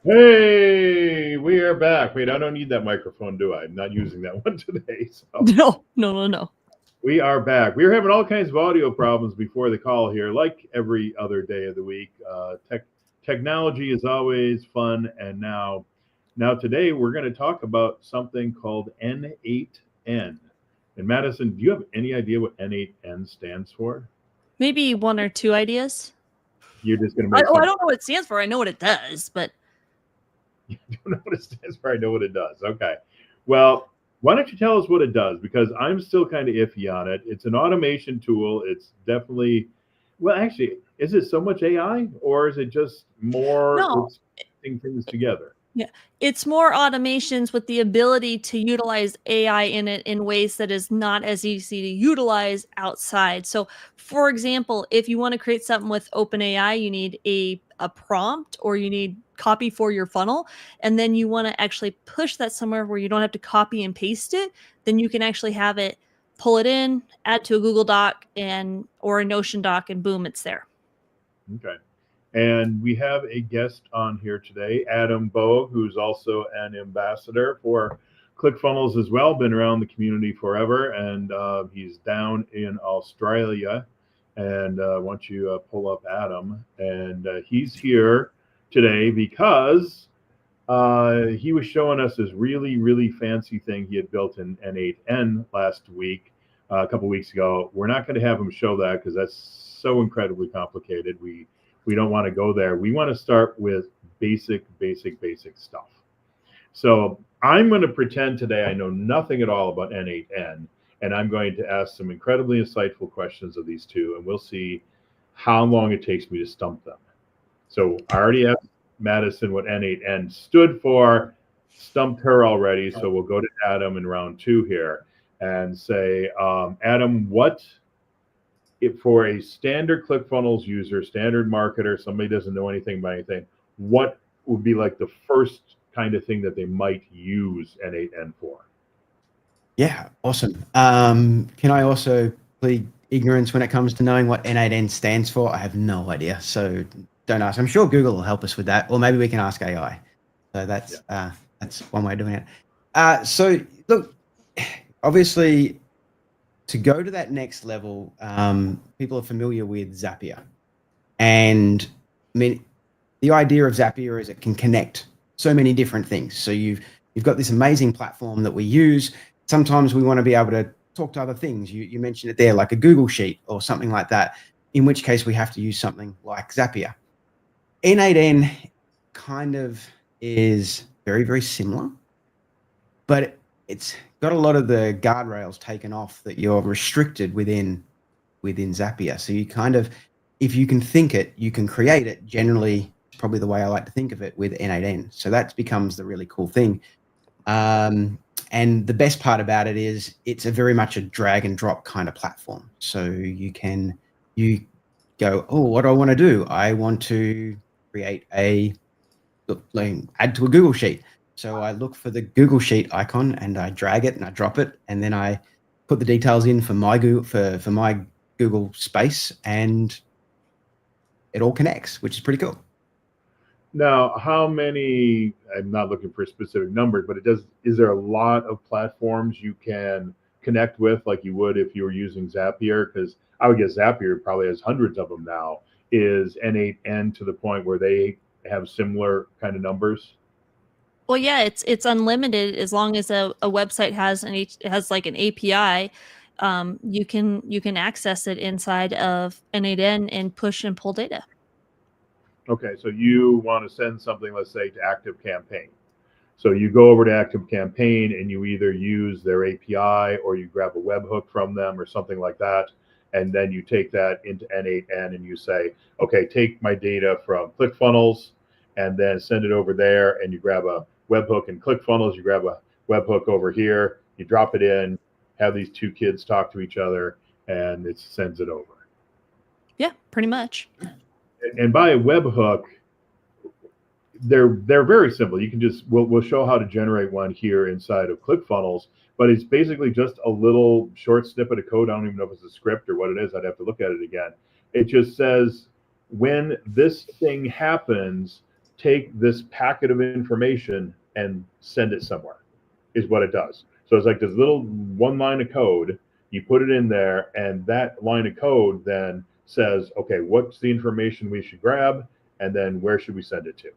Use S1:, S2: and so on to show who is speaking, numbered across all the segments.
S1: Hey, we are back. Wait, I don't need that microphone, do I? I'm not using that one today. So
S2: No, no, no, no.
S1: we are back. We were having all kinds of audio problems before the call here, like every other day of the week. Technology is always fun, and now today we're going to talk about something called N8N. And Madison, do you have any idea what N8N stands for?
S2: Maybe one or two ideas.
S1: You're just going to
S2: I,
S1: make
S2: oh, I
S1: something.
S2: don't know what it stands for. I know what it does, but
S1: You don't know what it stands for. I know what it does. Okay. Well, why don't you tell us what it does? Because I'm still kind of iffy on it. It's an automation tool. It's definitely, well, actually, is it so much AI or is it just more
S2: no.
S1: it's putting things together?
S2: Yeah, it's more automations with the ability to utilize AI in it in ways that is not as easy to utilize outside. So, for example, if you want to create something with OpenAI, you need a prompt or you need copy for your funnel, and then you want to actually push that somewhere where you don't have to copy and paste it, then you can actually have it pull it in, add to a Google Doc and or a Notion doc, and boom, it's there.
S1: Okay. And we have a guest on here today, Adam Bogue, who's also an ambassador for ClickFunnels as well, been around the community forever, and he's down in Australia. And once you pull up Adam, and he's here today because he was showing us this really, really fancy thing he had built in N8N last week, a couple weeks ago. We're not going to have him show that because that's so incredibly complicated. We don't want to go there. We want to start with basic stuff. So I'm going to pretend today I know nothing at all about N8N, and I'm going to ask some incredibly insightful questions of these two, and we'll see how long it takes me to stump them. So I already asked Madison what N8N stood for, stumped her already. So we'll go to Adam in round two here and say, Adam, what if for a standard ClickFunnels user, standard marketer, somebody doesn't know anything about anything, what would be like the first kind of thing that they might use N8N for?
S3: Yeah, awesome. Can I also plead ignorance when it comes to knowing what N8N stands for? I have no idea, so don't ask. I'm sure Google will help us with that, or maybe we can ask AI. So that's one way of doing it. So look, obviously, to go to that next level, people are familiar with Zapier, and I mean, the idea of Zapier is it can connect so many different things. So you've got this amazing platform that we use. Sometimes we want to be able to talk to other things. You mentioned it there, like a Google Sheet or something like that, in which case we have to use something like Zapier. N8N kind of is very, very similar, but it's got a lot of the guardrails taken off that you're restricted within Zapier. So you kind of, if you can think it, you can create it. Generally, probably the way I like to think of it with N8N. So that becomes the really cool thing. And the best part about it is it's a very much a drag and drop kind of platform. So you go, oh, what do I want to do? I want to create add to a Google Sheet. So I look for the Google Sheet icon and I drag it and I drop it, and then I put the details in for my Google for my Google space, and it all connects, which is pretty cool.
S1: Now, how many? I'm not looking for specific numbers, but it does. Is there a lot of platforms you can connect with, like you would if you were using Zapier? Because I would guess Zapier probably has hundreds of them now. Is N8N to the point where they have similar kind of numbers?
S2: Well, yeah, it's unlimited as long as a website has has like an API. You can access it inside of N8N and push and pull data.
S1: Okay, so you want to send something, let's say, to Active Campaign. So you go over to Active Campaign and you either use their API or you grab a webhook from them or something like that. And then you take that into N8N and you say, okay, take my data from ClickFunnels and then send it over there. And you grab a webhook in ClickFunnels, you grab a webhook over here, you drop it in, have these two kids talk to each other, and it sends it over.
S2: Yeah, pretty much.
S1: And by a webhook, they're very simple. You can just we'll show how to generate one here inside of ClickFunnels, but it's basically just a little short snippet of code. I don't even know if it's a script or what it is. I'd have to look at it again. It just says when this thing happens, take this packet of information and send it somewhere, is what it does. So it's like this little one line of code. You put it in there, and that line of code then says, okay, what's the information we should grab, and then where should we send it to?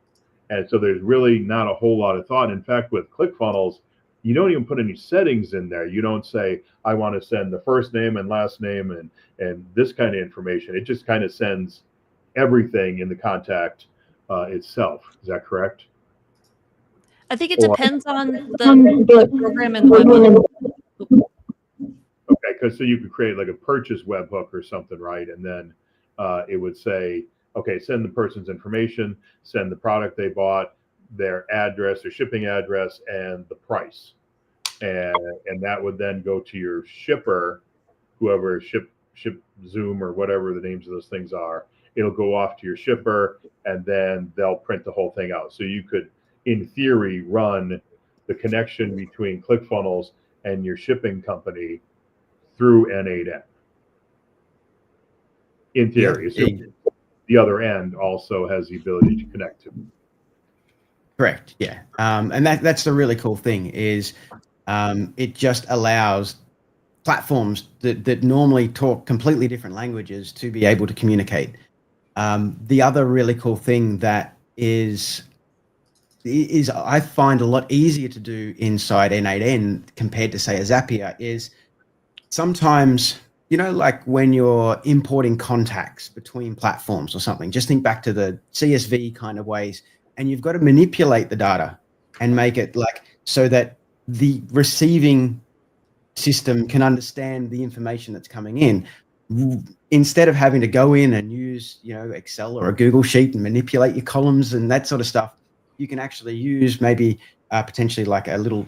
S1: And so there's really not a whole lot of thought. In fact, with ClickFunnels, you don't even put any settings in there. You don't say, I want to send the first name and last name and this kind of information. It just kind of sends everything in the contact itself. Is that correct?
S2: I think it depends on the program and the webhook.
S1: Okay, because so you could create like a purchase webhook or something, right? And then it would say, okay, send the person's information, send the product they bought, their address, their shipping address, and the price. And that would then go to your shipper, whoever ship Zoom or whatever the names of those things are. It'll go off to your shipper, and then they'll print the whole thing out. So you could, in theory, run the connection between ClickFunnels and your shipping company through N8N. In theory,
S3: Yeah.
S1: so the other end also has the ability to connect to.
S3: Correct. Yeah. And that's the really cool thing is it just allows platforms that normally talk completely different languages to be able to communicate. The other really cool thing that is I find a lot easier to do inside N8N compared to, say, a Zapier is sometimes, you know, like when you're importing contacts between platforms or something, just think back to the CSV kind of ways, and you've got to manipulate the data and make it like so that the receiving system can understand the information that's coming in. Instead of having to go in and use, you know, Excel or a Google Sheet and manipulate your columns and that sort of stuff, you can actually use maybe potentially like a little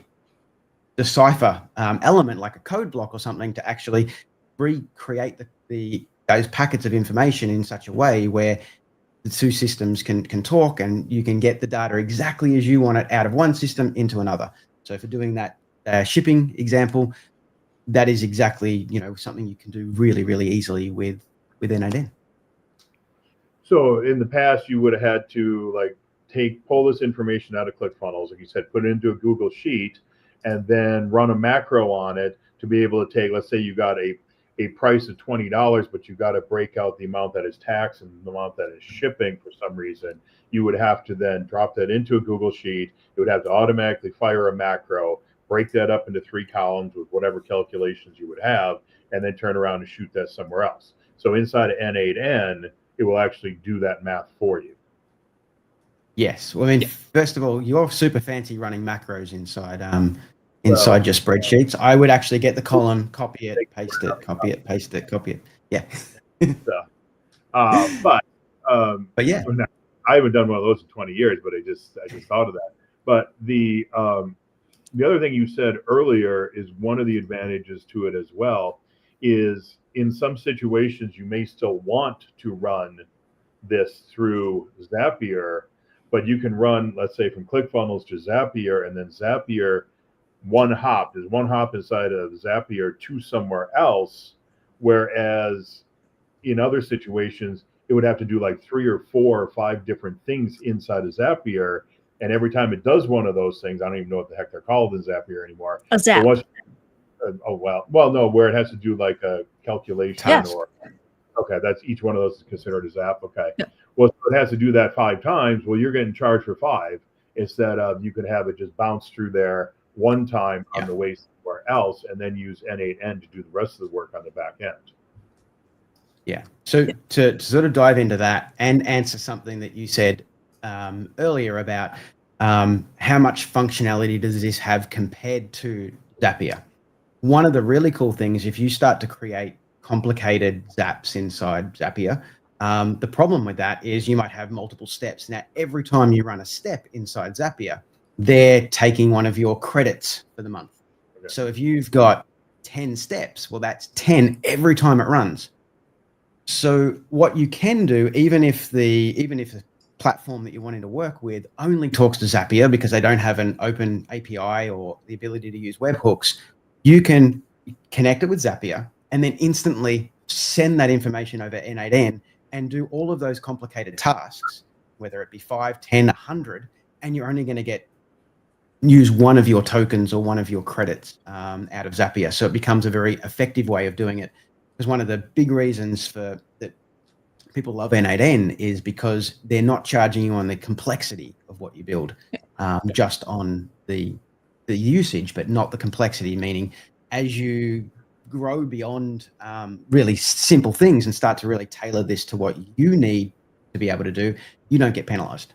S3: decipher element, like a code block or something, to actually recreate those packets of information in such a way where the two systems can talk, and you can get the data exactly as you want it out of one system into another. So for doing that shipping example, that is exactly, you know, something you can do really, really easily with N8N.
S1: So in the past, you would have had to like pull this information out of ClickFunnels, like you said, put it into a Google Sheet, and then run a macro on it to be able to take, let's say you got a price of $20, but you got to break out the amount that is tax and the amount that is shipping for some reason. You would have to then drop that into a Google Sheet. It would have to automatically fire a macro, break that up into 3 columns with whatever calculations you would have, and then turn around and shoot that somewhere else. So inside of N8N, it will actually do that math for you.
S3: Yes. Well, I mean, first of all, you're super fancy running macros inside your spreadsheets. I would actually get the column, copy it, paste it, copy it, paste it, copy it. Yeah.
S1: But
S3: yeah,
S1: I haven't done one of those in 20 years, but I just thought of that. But the other thing you said earlier is one of the advantages to it as well is in some situations you may still want to run this through Zapier, but you can run, let's say, from ClickFunnels to Zapier, and then Zapier there's one hop inside of Zapier to somewhere else, whereas in other situations it would have to do like 3 or 4 or 5 different things inside of Zapier, and every time it does one of those things, I don't even know what the heck they're called in Zapier anymore.
S2: A zap.
S1: No, where it has to do like a calculation.
S2: Yes.
S1: Or okay, that's each one of those is considered a zap. Okay.
S2: Yeah.
S1: Well, so it has to do that 5 times. Well, you're getting charged for 5 instead of you could have it just bounce through there one time on the way somewhere else, and then use N8N to do the rest of the work on the back end.
S3: Yeah. So to sort of dive into that and answer something that you said earlier about how much functionality does this have compared to Zapier? One of the really cool things, if you start to create complicated zaps inside Zapier, the problem with that is you might have multiple steps. Now, every time you run a step inside Zapier, they're taking one of your credits for the month. Okay. So if you've got 10 steps, well, that's 10 every time it runs. So what you can do, even if the platform that you're wanting to work with only talks to Zapier because they don't have an open API or the ability to use webhooks, you can connect it with Zapier and then instantly send that information over N8N and do all of those complicated tasks whether it be 5, 10, 100, and you're only going to use one of your tokens or one of your credits out of Zapier. So it becomes a very effective way of doing it. Because one of the big reasons for that people love N8N is because they're not charging you on the complexity of what you build, just on the usage, but not the complexity, meaning as you grow beyond really simple things and start to really tailor this to what you need to be able to do, you don't get penalized.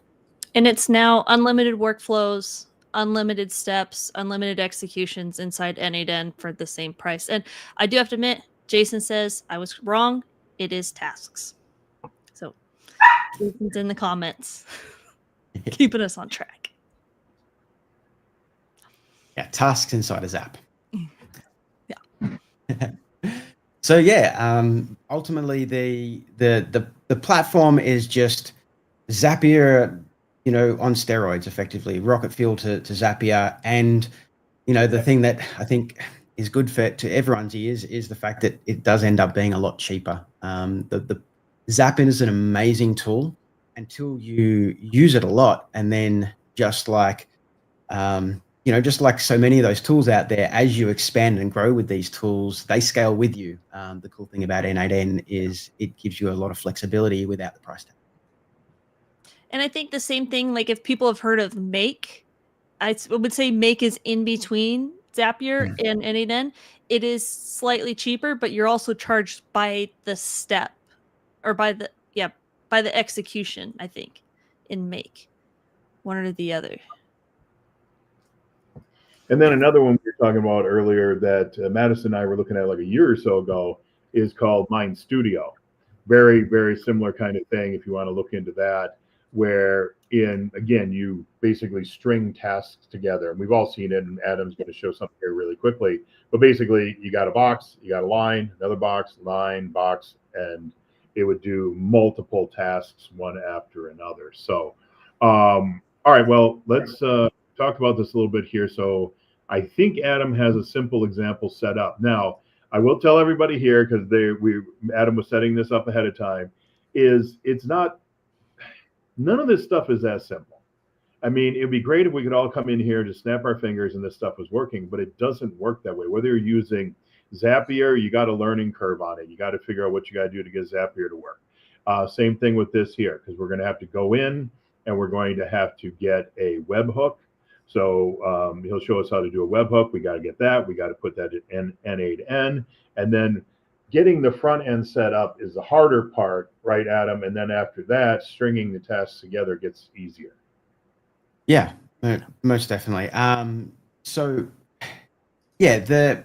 S2: And it's now unlimited workflows, unlimited steps, unlimited executions inside N8N for the same price. And I do have to admit, Jason says I was wrong. It is tasks. So Jason's in the comments, keeping us on track.
S3: Yeah, tasks inside a Zap.
S2: Yeah.
S3: So yeah, ultimately the platform is just Zapier, on steroids, effectively rocket fuel to Zapier. And the thing that I think is good to everyone's ears is the fact that it does end up being a lot cheaper. The Zapier is an amazing tool until you use it a lot, and then just like so many of those tools out there, as you expand and grow with these tools, they scale with you. The cool thing about N8N is it gives you a lot of flexibility without the price tag.
S2: And I think the same thing, like if people have heard of Make, I would say Make is in between Zapier and N8N. It is slightly cheaper, but you're also charged by the step or by the execution, I think, in Make. One or the other.
S1: And then another one we were talking about earlier that Madison and I were looking at like a year or so ago is called Mind Studio. Very, very similar kind of thing if you want to look into that, where again, you basically string tasks together. And we've all seen it, and Adam's going to show something here really quickly. But basically, you got a box, you got a line, another box, line, box, and it would do multiple tasks one after another. So, all right, well, let's talk about this a little bit here. So I think Adam has a simple example set up. Now, I will tell everybody here, because Adam was setting this up ahead of time, none of this stuff is as simple. I mean, it'd be great if we could all come in here, just snap our fingers and this stuff was working, but it doesn't work that way. Whether you're using Zapier, you got a learning curve on it. You got to figure out what you got to do to get Zapier to work. Same thing with this here, because we're going to have to go in and we're going to have to get a webhook. So he'll show us how to do a webhook. We got to get that. We got to put that in N8N. And then getting the front end set up is the harder part, right, Adam? And then after that, stringing the tasks together gets easier.
S3: Yeah, most definitely. So, yeah,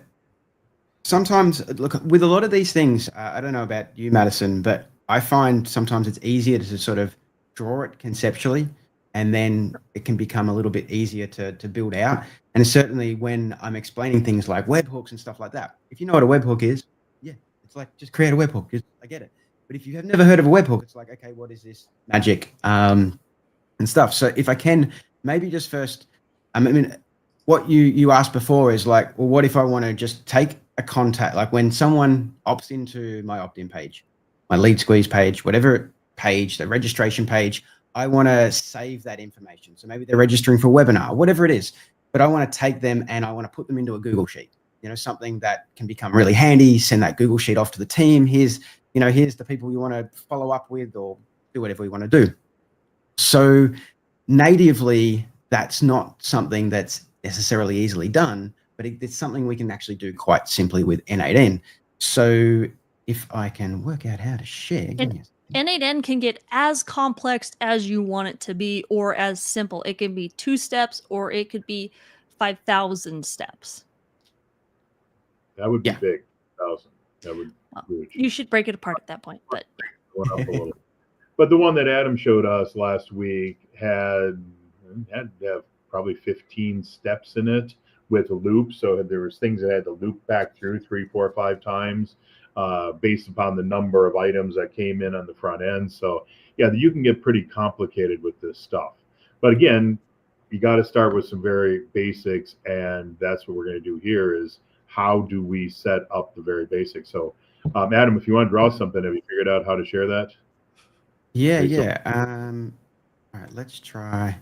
S3: sometimes, look, with a lot of these things, I don't know about you, Madison, but I find sometimes it's easier to sort of draw it conceptually, and then it can become a little bit easier to build out. And certainly when I'm explaining things like webhooks and stuff like that, if you know what a webhook is, yeah, it's like, just create a webhook. I get it. But if you have never heard of a webhook, it's like, okay, what is this magic and stuff? So if I can maybe just first, I mean, what you asked before is like, well, what if I want to just take a contact, like when someone opts into my opt-in page, my lead squeeze page, whatever page, the registration page, I want to save that information. So maybe they're registering for a webinar, whatever it is, but I want to take them and I want to put them into a Google Sheet, something that can become really handy, send that Google Sheet off to the team. Here's the people you want to follow up with, or do whatever you want to do. So natively, that's not something that's necessarily easily done, but it's something we can actually do quite simply with N8N. So if I can work out how to share.
S2: N8N can get as complex as you want it to be, or as simple. It can be 2 steps, or it could be 5,000 steps.
S1: That would be big. 1,000. That would be huge.
S2: You should break it apart at that point. But
S1: going up a little. But the one that Adam showed us last week had to have probably 15 steps in it with a loop. So there was things that had to loop back through 3, 4, 5 times. Based upon the number of items that came in on the front end. So yeah, you can get pretty complicated with this stuff. But again, you got to start with some very basics, and that's what we're going to do here is how do we set up the very basics. So Adam, if you want to draw something, have you figured out how to share that?
S3: Yeah. All right, let's try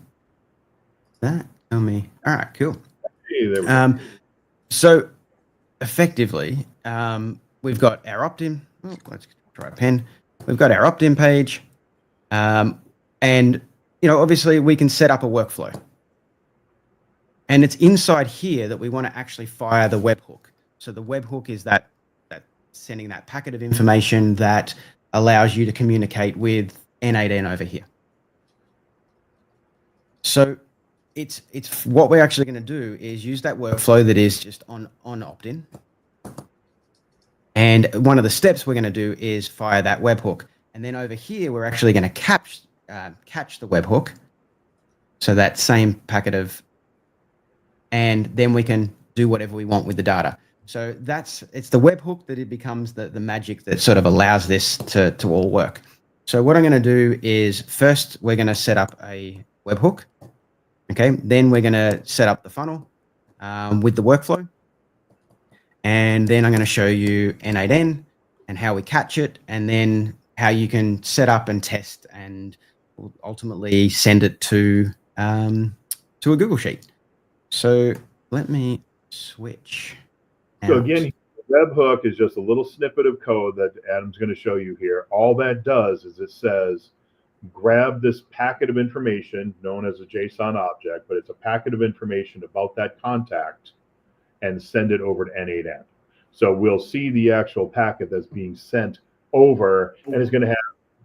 S3: that. Tell me. All right, cool.
S1: Hey, there we go.
S3: So effectively, we've got our opt-in. Oh, let's try a pen. We've got our opt-in page, and obviously we can set up a workflow. And it's inside here that we want to actually fire the webhook. So the webhook is that sending that packet of information that allows you to communicate with N8N over here. So it's what we're actually going to do is use that workflow that is just on opt-in. And one of the steps we're going to do is fire that webhook. And then over here, we're actually going to catch the webhook. So that same packet of, and then we can do whatever we want with the data. So it's the webhook that it becomes the magic that sort of allows this to all work. So what I'm going to do is first we're going to set up a webhook. Okay, then we're going to set up the funnel with the workflow. And then I'm going to show you N8N and how we catch it, and then how you can set up and test and ultimately send it to a Google Sheet. So let me switch.
S1: So again, the webhook is just a little snippet of code that Adam's going to show you here. All that does is it says, grab this packet of information known as a JSON object, but it's a packet of information about that contact and send it over to N8N. So we'll see the actual packet that's being sent over, and it's going to have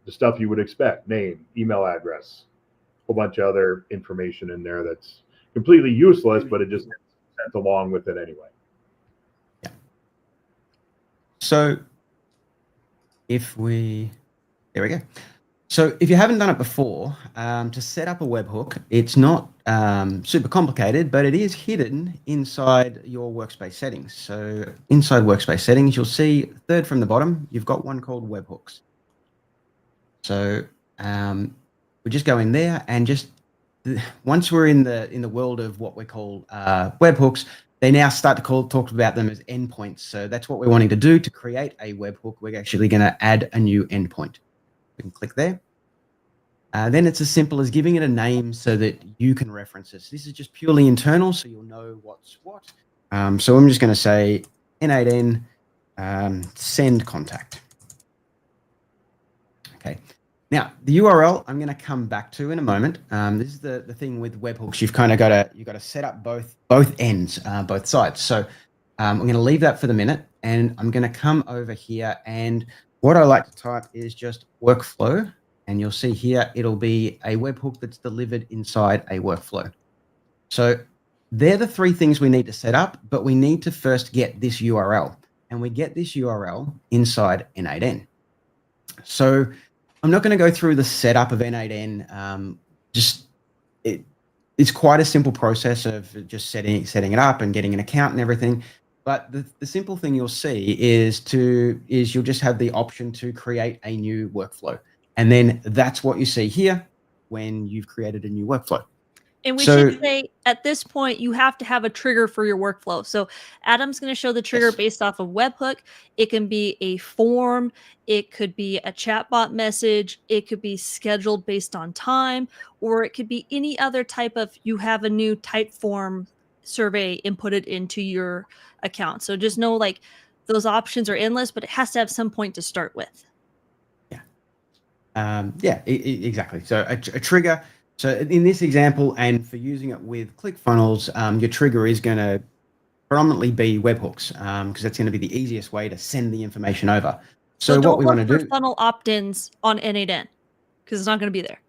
S1: the stuff you would expect: name, email address, a whole bunch of other information in there that's completely useless, but it just sent along with it anyway.
S3: Yeah. So there we go. So if you haven't done it before, to set up a webhook, it's not super complicated, but it is hidden inside your workspace settings. So inside workspace settings, you'll see third from the bottom, you've got one called webhooks. So we just go in there, and just once we're in the world of what we call webhooks, they now start to talk about them as endpoints. So that's what we're wanting to do to create a webhook. We're actually going to add a new endpoint. We can click there. Then it's as simple as giving it a name so that you can reference this. This is just purely internal, so you'll know what's what. So I'm just going to say N8N send contact. Okay. Now the URL I'm going to come back to in a moment. This is the thing with webhooks. You've kind of got to set up both ends, both sides. So I'm going to leave that for the minute, and I'm going to come over here, and what I like to type is just workflow, and you'll see here it'll be a webhook that's delivered inside a workflow. So they're the three things we need to set up, but we need to first get this URL, and we get this URL inside N8N. So I'm not going to go through the setup of N8N. It's quite a simple process of just setting it up and getting an account and everything. But the simple thing you'll see is you'll just have the option to create a new workflow. And then that's what you see here when you've created a new workflow.
S2: And we should say at this point, you have to have a trigger for your workflow. So Adam's going to show the trigger based off of webhook. It can be a form. It could be a chatbot message. It could be scheduled based on time, or it could be any other type of, you have a new type form survey inputted into your account. So just know, like, those options are endless, but it has to have some point to start with.
S3: Yeah. Exactly. So a trigger. So in this example, and for using it with ClickFunnels, your trigger is going to predominantly be webhooks, because that's going to be the easiest way to send the information over. So what we want to do,
S2: funnel opt-ins on N8N, because it's not going to be there.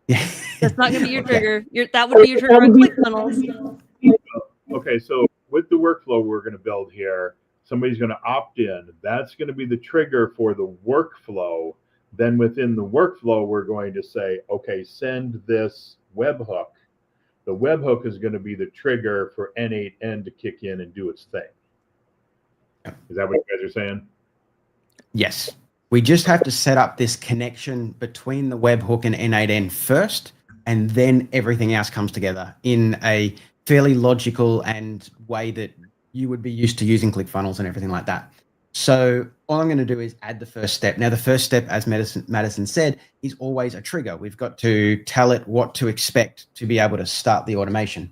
S3: Yeah.
S2: That's not going to be your trigger. That would be your trigger on ClickFunnels.
S1: Okay, so with the workflow we're going to build here, somebody's going to opt in. That's going to be the trigger for the workflow. Then within the workflow, we're going to say, okay, send this webhook. The webhook is going to be the trigger for N8N to kick in and do its thing. Is that what you guys are saying?
S3: Yes. We just have to set up this connection between the webhook and N8N first, and then everything else comes together in a fairly logical and way that you would be used to using ClickFunnels and everything like that. So all I'm going to do is add the first step. Now, the first step, as Madison said, is always a trigger. We've got to tell it what to expect to be able to start the automation.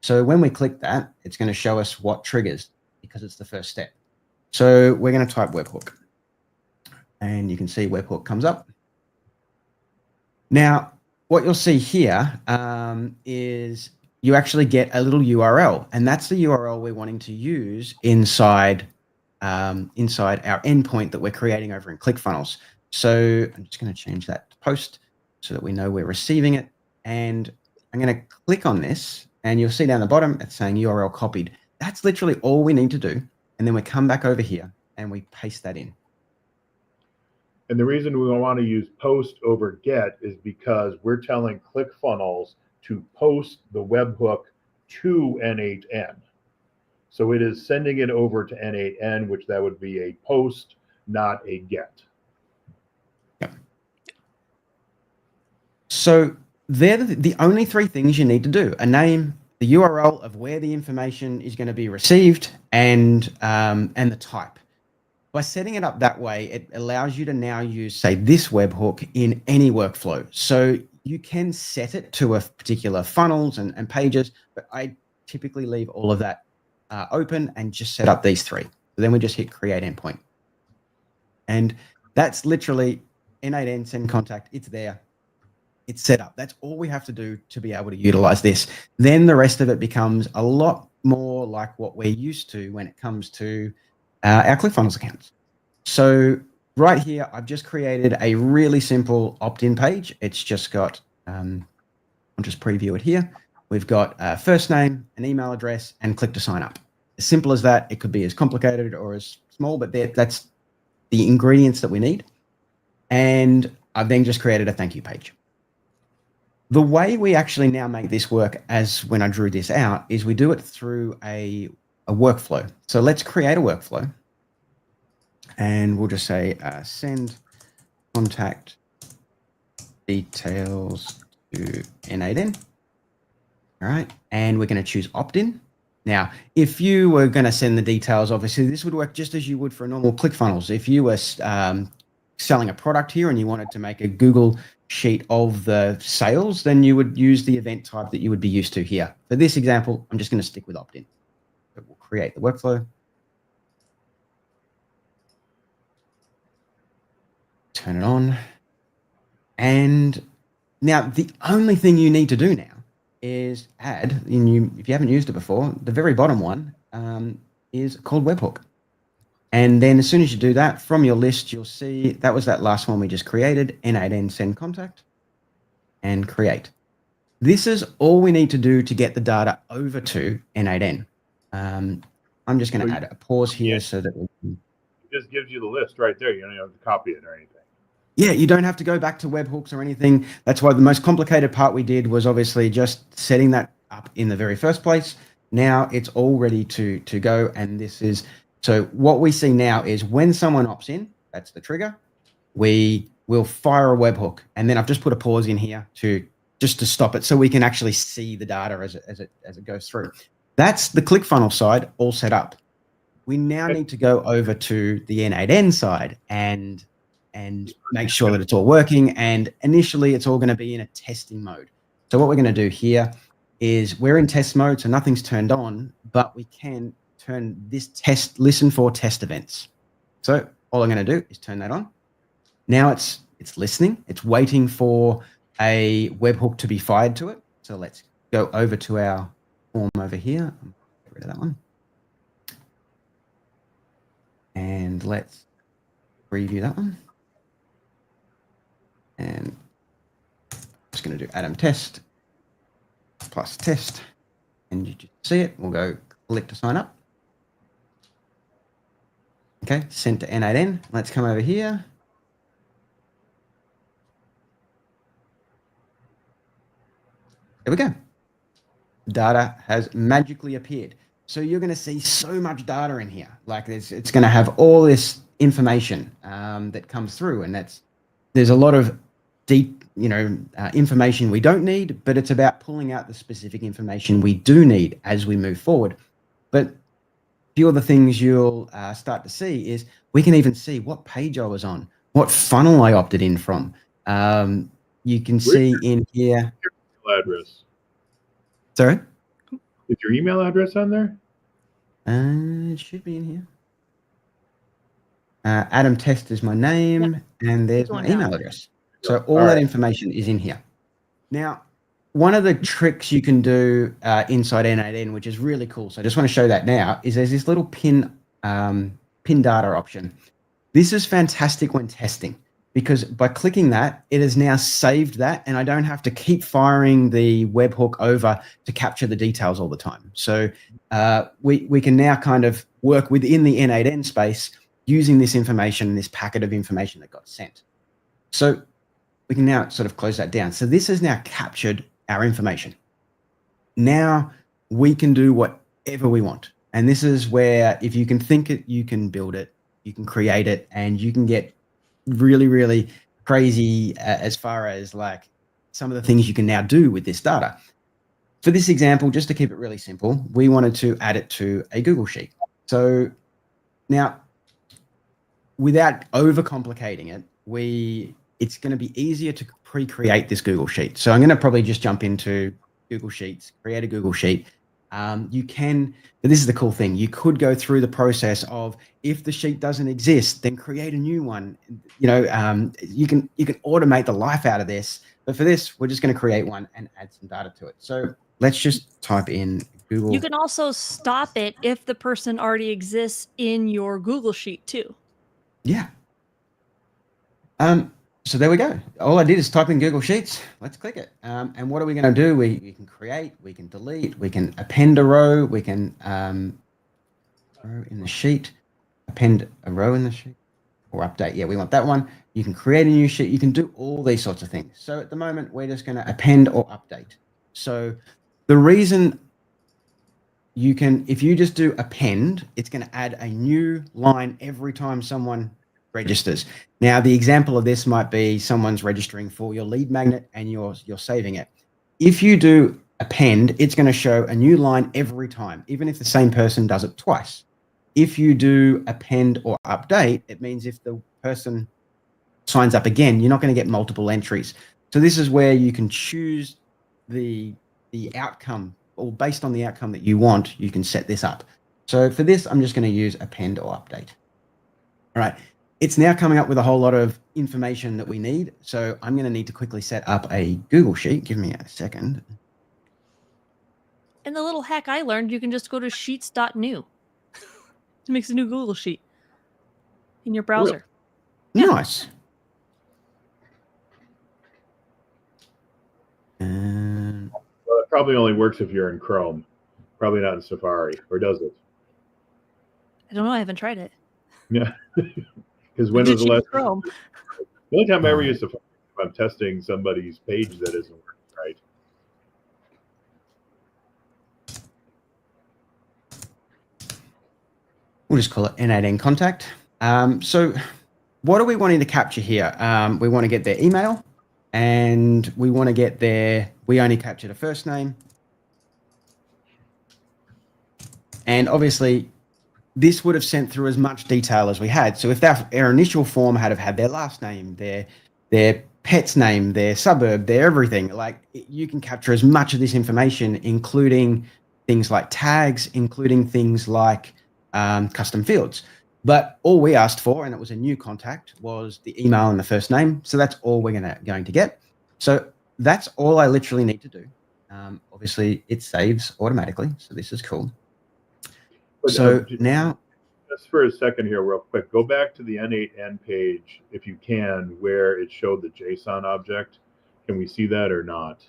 S3: So when we click that, it's going to show us what triggers because it's the first step. So we're going to type webhook. And you can see webhook comes up. Now, what you'll see here is you actually get a little URL, and that's the URL we're wanting to use inside our endpoint that we're creating over in ClickFunnels. So I'm just going to change that to post so that we know we're receiving it. And I'm going to click on this, and you'll see down the bottom, it's saying URL copied. That's literally all we need to do. And then we come back over here and we paste that in.
S1: And the reason we want to use post over get is because we're telling ClickFunnels to post the webhook to N8N. So it is sending it over to N8N, which that would be a post, not a get.
S3: Yep. So they're the only three things you need to do: a name, the URL of where the information is going to be received, and the type. By setting it up that way, it allows you to now use, say, this webhook in any workflow. So you can set it to a particular funnels and pages, but I typically leave all of that open and just set up these three. So then we just hit create endpoint. And that's literally N8N send contact. It's there. It's set up. That's all we have to do to be able to utilize this. Then the rest of it becomes a lot more like what we're used to when it comes to our ClickFunnels accounts. So right here, I've just created a really simple opt-in page. It's just got, I'll just preview it here. We've got a first name, an email address, and click to sign up. As simple as that. It could be as complicated or as small, but that's the ingredients that we need. And I've then just created a thank you page. The way we actually now make this work, as when I drew this out, is we do it through a workflow. So let's create a workflow, and we'll just say send contact details to N8N. All right, and we're going to choose opt-in. Now, if you were going to send the details, obviously this would work just as you would for a normal ClickFunnels. If you were selling a product here and you wanted to make a Google sheet of the sales, then you would use the event type that you would be used to here. For this example, I'm just going to stick with opt-in. So we'll create the workflow. Turn it on. And now the only thing you need to do now is add, if you haven't used it before, the very bottom one is called webhook. And then as soon as you do that, from your list, you'll see that was that last one we just created, N8N send contact, and create. This is all we need to do to get the data over to N8N. I'm just going to add a pause here so that we can...
S1: It just gives you the list right there. You don't have to copy it or anything.
S3: Yeah, you don't have to go back to webhooks or anything. That's why the most complicated part we did was obviously just setting that up in the very first place. Now it's all ready to go. And this is, so what we see now is when someone opts in, that's the trigger, we will fire a webhook. And then I've just put a pause in here just to stop it so we can actually see the data as it goes through. That's the ClickFunnels side all set up. We now need to go over to the N8N side and make sure that it's all working. And initially, it's all going to be in a testing mode. So what we're going to do here is we're in test mode, so nothing's turned on, but we can turn this listen for test events. So all I'm going to do is turn that on. Now it's listening. It's waiting for a webhook to be fired to it. So let's go over to our form over here. Get rid of that one. And let's preview that one. And I'm just going to do Atom test plus test. And you just see it. We'll go click to sign up. Okay, sent to N8N. Let's come over here. There we go. Data has magically appeared. So you're going to see so much data in here. Like it's going to have all this information that comes through, and there's a lot of deep, information we don't need, but it's about pulling out the specific information we do need as we move forward. But few of the things you'll start to see is we can even see what page I was on, what funnel I opted in from. You can see in here.
S1: Email address.
S3: Sorry?
S1: Is your email address on there?
S3: It should be in here. Adam Test is my name, and there's my email address. So all that information is in here. Now, one of the tricks you can do inside N8N, which is really cool, so I just want to show that now, is there's this little pin data option. This is fantastic when testing, because by clicking that, it has now saved that, and I don't have to keep firing the webhook over to capture the details all the time. So we can now kind of work within the N8N space using this information, this packet of information that got sent. So we can now sort of close that down. So this has now captured our information. Now we can do whatever we want. And this is where if you can think it, you can build it, you can create it, and you can get really, really crazy as far as like some of the things you can now do with this data. For this example, just to keep it really simple, we wanted to add it to a Google Sheet. So now, without overcomplicating it, it's going to be easier to pre-create this Google Sheet. So I'm going to probably just jump into Google Sheets, create a Google Sheet. You can, but this is the cool thing, you could go through the process of, if the sheet doesn't exist, then create a new one. You know, you can automate the life out of this. But for this, we're just going to create one and add some data to it. So let's just type in Google.
S2: You can also stop it if the person already exists in your Google Sheet too.
S3: Yeah. So there we go. All I did is type in Google Sheets. Let's click it. And what are we going to do? We can create, we can delete, we can append a row, we can row in the sheet, append a row in the sheet, or update. Yeah, we want that one. You can create a new sheet. You can do all these sorts of things. So at the moment, we're just going to append or update. So the reason you can, if you just do append, it's going to add a new line every time someone registers. Now, the example of this might be someone's registering for your lead magnet and you're saving it. If you do append, it's going to show a new line every time, even if the same person does it twice. If you do append or update, it means if the person signs up again, you're not going to get multiple entries. So this is where you can choose the outcome, or based on the outcome that you want, you can set this up. So for this, I'm just going to use append or update. All right. It's now coming up with a whole lot of information that we need. So I'm going to need to quickly set up a Google Sheet. Give me a second.
S2: And the little hack I learned, you can just go to sheets.new. It makes a new Google Sheet in your browser.
S3: Really? Yeah. Nice. And
S1: Well, it probably only works if you're in Chrome. Probably not in Safari, or does it?
S2: I don't know. I haven't tried it.
S1: Yeah. Because when was the last
S2: Chrome?
S1: The only time I ever use Safari if I'm testing somebody's page that isn't working right.
S3: We'll just call it N8N contact. So what are we wanting to capture here? We want to get their email, and we want to get we only captured a first name. And obviously, this would have sent through as much detail as we had. So if our initial form had their last name, their pet's name, their suburb, their everything, like you can capture as much of this information, including things like tags, including things like custom fields. But all we asked for, and it was a new contact, was the email and the first name. So that's all we're going to get. So that's all I literally need to do. Obviously, it saves automatically. So this is cool.
S1: But,
S3: so now,
S1: just for a second here, real quick, go back to the N8N page if you can, where it showed the JSON object. Can we see that or not?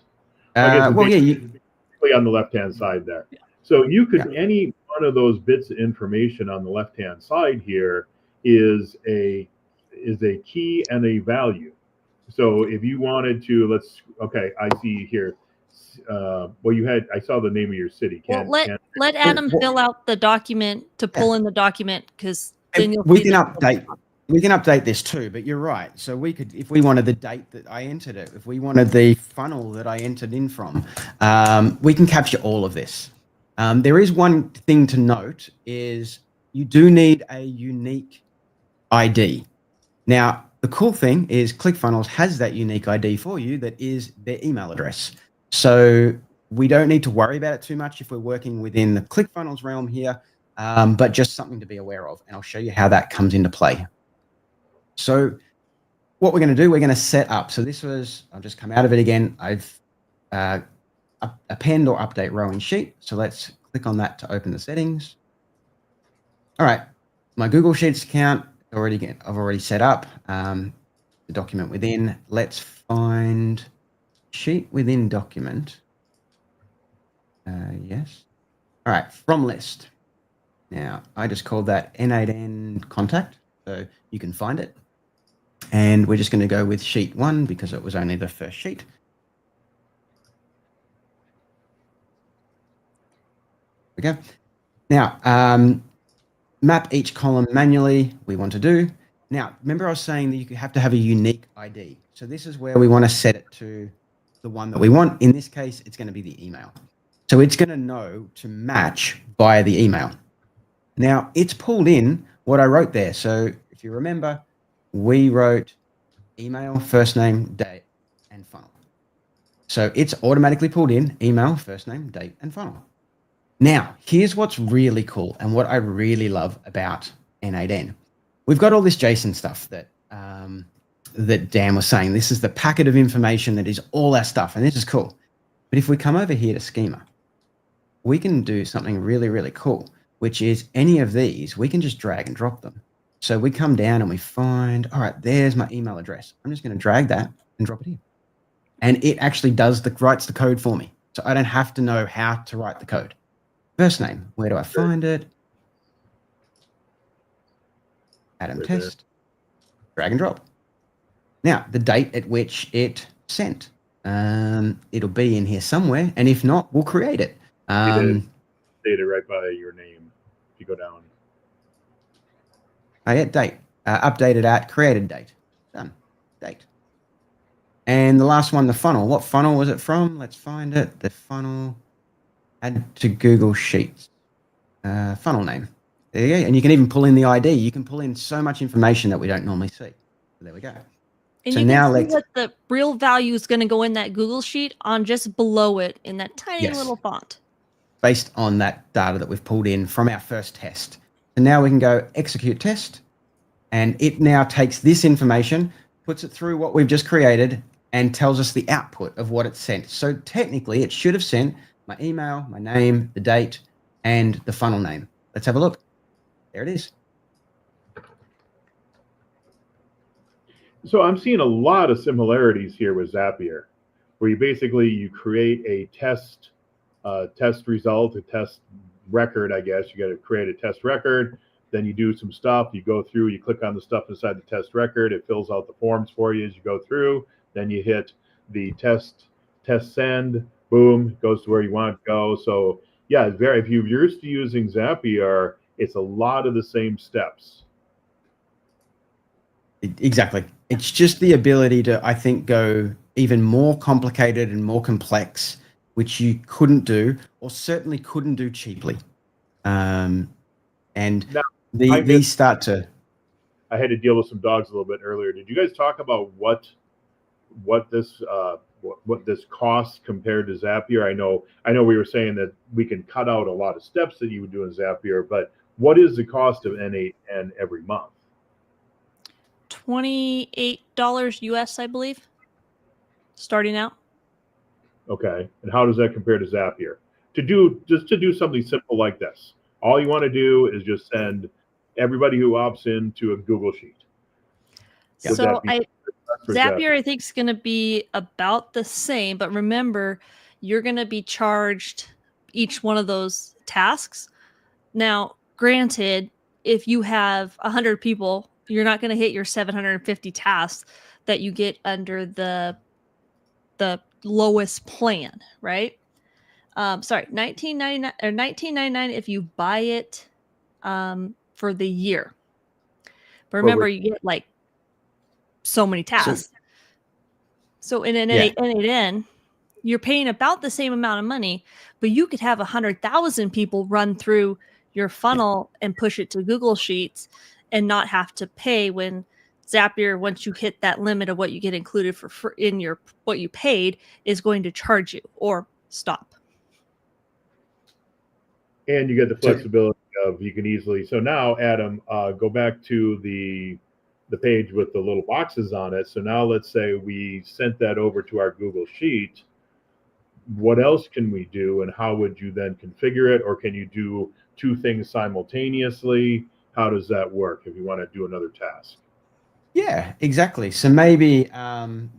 S3: well, yeah,
S1: on the left-hand side there. So you could any one of those bits of information on the left-hand side here is a key and a value. So if you wanted to, I see here. I saw the name of your city.
S2: Let Adam fill out the document to pull in the document, because then
S3: we can update this too. But you're right. So we could, if we wanted the date that I entered it, if we wanted the funnel that I entered in from, we can capture all of this. There is one thing to note is you do need a unique ID. Now, the cool thing is ClickFunnels has that unique ID for you that is their email address. So we don't need to worry about it too much if we're working within the ClickFunnels realm here, but just something to be aware of. And I'll show you how that comes into play. So what we're going to do, we're going to set up. So this was, I'll just come out of it again. I've append or update row and sheet. So let's click on that to open the settings. All right, my Google Sheets account I've already set up. The document within. Let's find sheet within document. Yes. All right, from list. Now I just called that N8N contact, so you can find it. And we're just going to go with sheet 1 because it was only the first sheet. Okay. Now, map each column manually we want to do. Now, remember I was saying that you have to have a unique ID. So this is where we want to set it to the one that we want. In this case, it's going to be the email. So it's going to know to match via the email. Now, it's pulled in what I wrote there. So if you remember, we wrote email, first name, date, and funnel. So it's automatically pulled in email, first name, date, and funnel. Now, here's what's really cool and what I really love about N8N. We've got all this JSON stuff that that Dan was saying. This is the packet of information that is all our stuff, and this is cool. But if we come over here to schema, we can do something really, really cool, which is any of these, we can just drag and drop them. So we come down and we find, all right, there's my email address. I'm just going to drag that and drop it here. And it actually writes the code for me. So I don't have to know how to write the code. First name, where do I find it? Adam
S1: Right
S3: test, drag and drop. Now, the date at which it sent. It'll be in here somewhere. And if not, we'll create it.
S1: Stated right by your name if you go down.
S3: I get date, updated at, created date, done, date. And the last one, the funnel. What funnel was it from? Let's find it. The funnel, add to Google Sheets, funnel name. There you go. And you can even pull in the ID. You can pull in so much information that we don't normally see. So there we go.
S2: And
S3: so
S2: you
S3: now
S2: can see what the real value is going to go in that Google Sheet on just below it in that tiny little font.
S3: Based on that data that we've pulled in from our first test. And now we can go execute test. And it now takes this information, puts it through what we've just created, and tells us the output of what it sent. So technically, it should have sent my email, my name, the date, and the funnel name. Let's have a look. There it is.
S1: So I'm seeing a lot of similarities here with Zapier, where you create a test result, a test record, I guess. You got to create a test record. Then you do some stuff. You go through. You click on the stuff inside the test record. It fills out the forms for you as you go through. Then you hit the test send. Boom, goes to where you want it to go. So yeah, if you're used to using Zapier, it's a lot of the same steps.
S3: Exactly. It's just the ability to, I think, go even more complicated and more complex, which you couldn't do, or certainly couldn't do cheaply. And
S1: now,
S3: these start to.
S1: I had to deal with some dogs a little bit earlier. Did you guys talk about what this costs compared to Zapier? I know we were saying that we can cut out a lot of steps that you would do in Zapier, but what is the cost of N8N every month?
S2: $28 US, I believe, starting out.
S1: Okay, and how does that compare to Zapier? To do something simple like this, all you want to do is just send everybody who opts in to a Google Sheet.
S2: So Zapier, I think, is going to be about the same, but remember, you're going to be charged each one of those tasks. Now, granted, if you have 100 people, you're not going to hit your 750 tasks that you get under the lowest plan, right? Sorry, $19.99 or $19.99 if you buy it for the year. But remember, you get like so many tasks. So in an N8N, you're paying about the same amount of money, but you could have 100,000 people run through your funnel and push it to Google Sheets and not have to pay when Zapier, once you hit that limit of what you get included for in your what you paid, is going to charge you or stop.
S1: And you get the flexibility of you can easily. So now, Adam, go back to the page with the little boxes on it. So now let's say we sent that over to our Google Sheet. What else can we do, and how would you then configure it? Or can you do two things simultaneously? How does that work if you want to do another task?
S3: Yeah, exactly. So maybe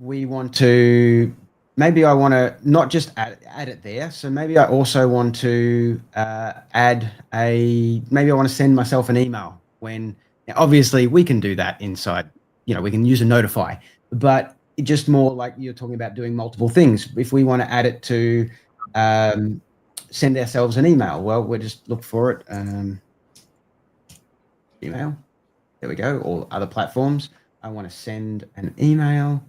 S3: we want to, maybe I want to not just add it there. So maybe I also want to maybe I want to send myself an email when, obviously we can do that inside, we can use a notify, but just more like you're talking about doing multiple things. If we want to add it to send ourselves an email, well, we'll just look for it. Email. There we go. Or other platforms. I want to send an email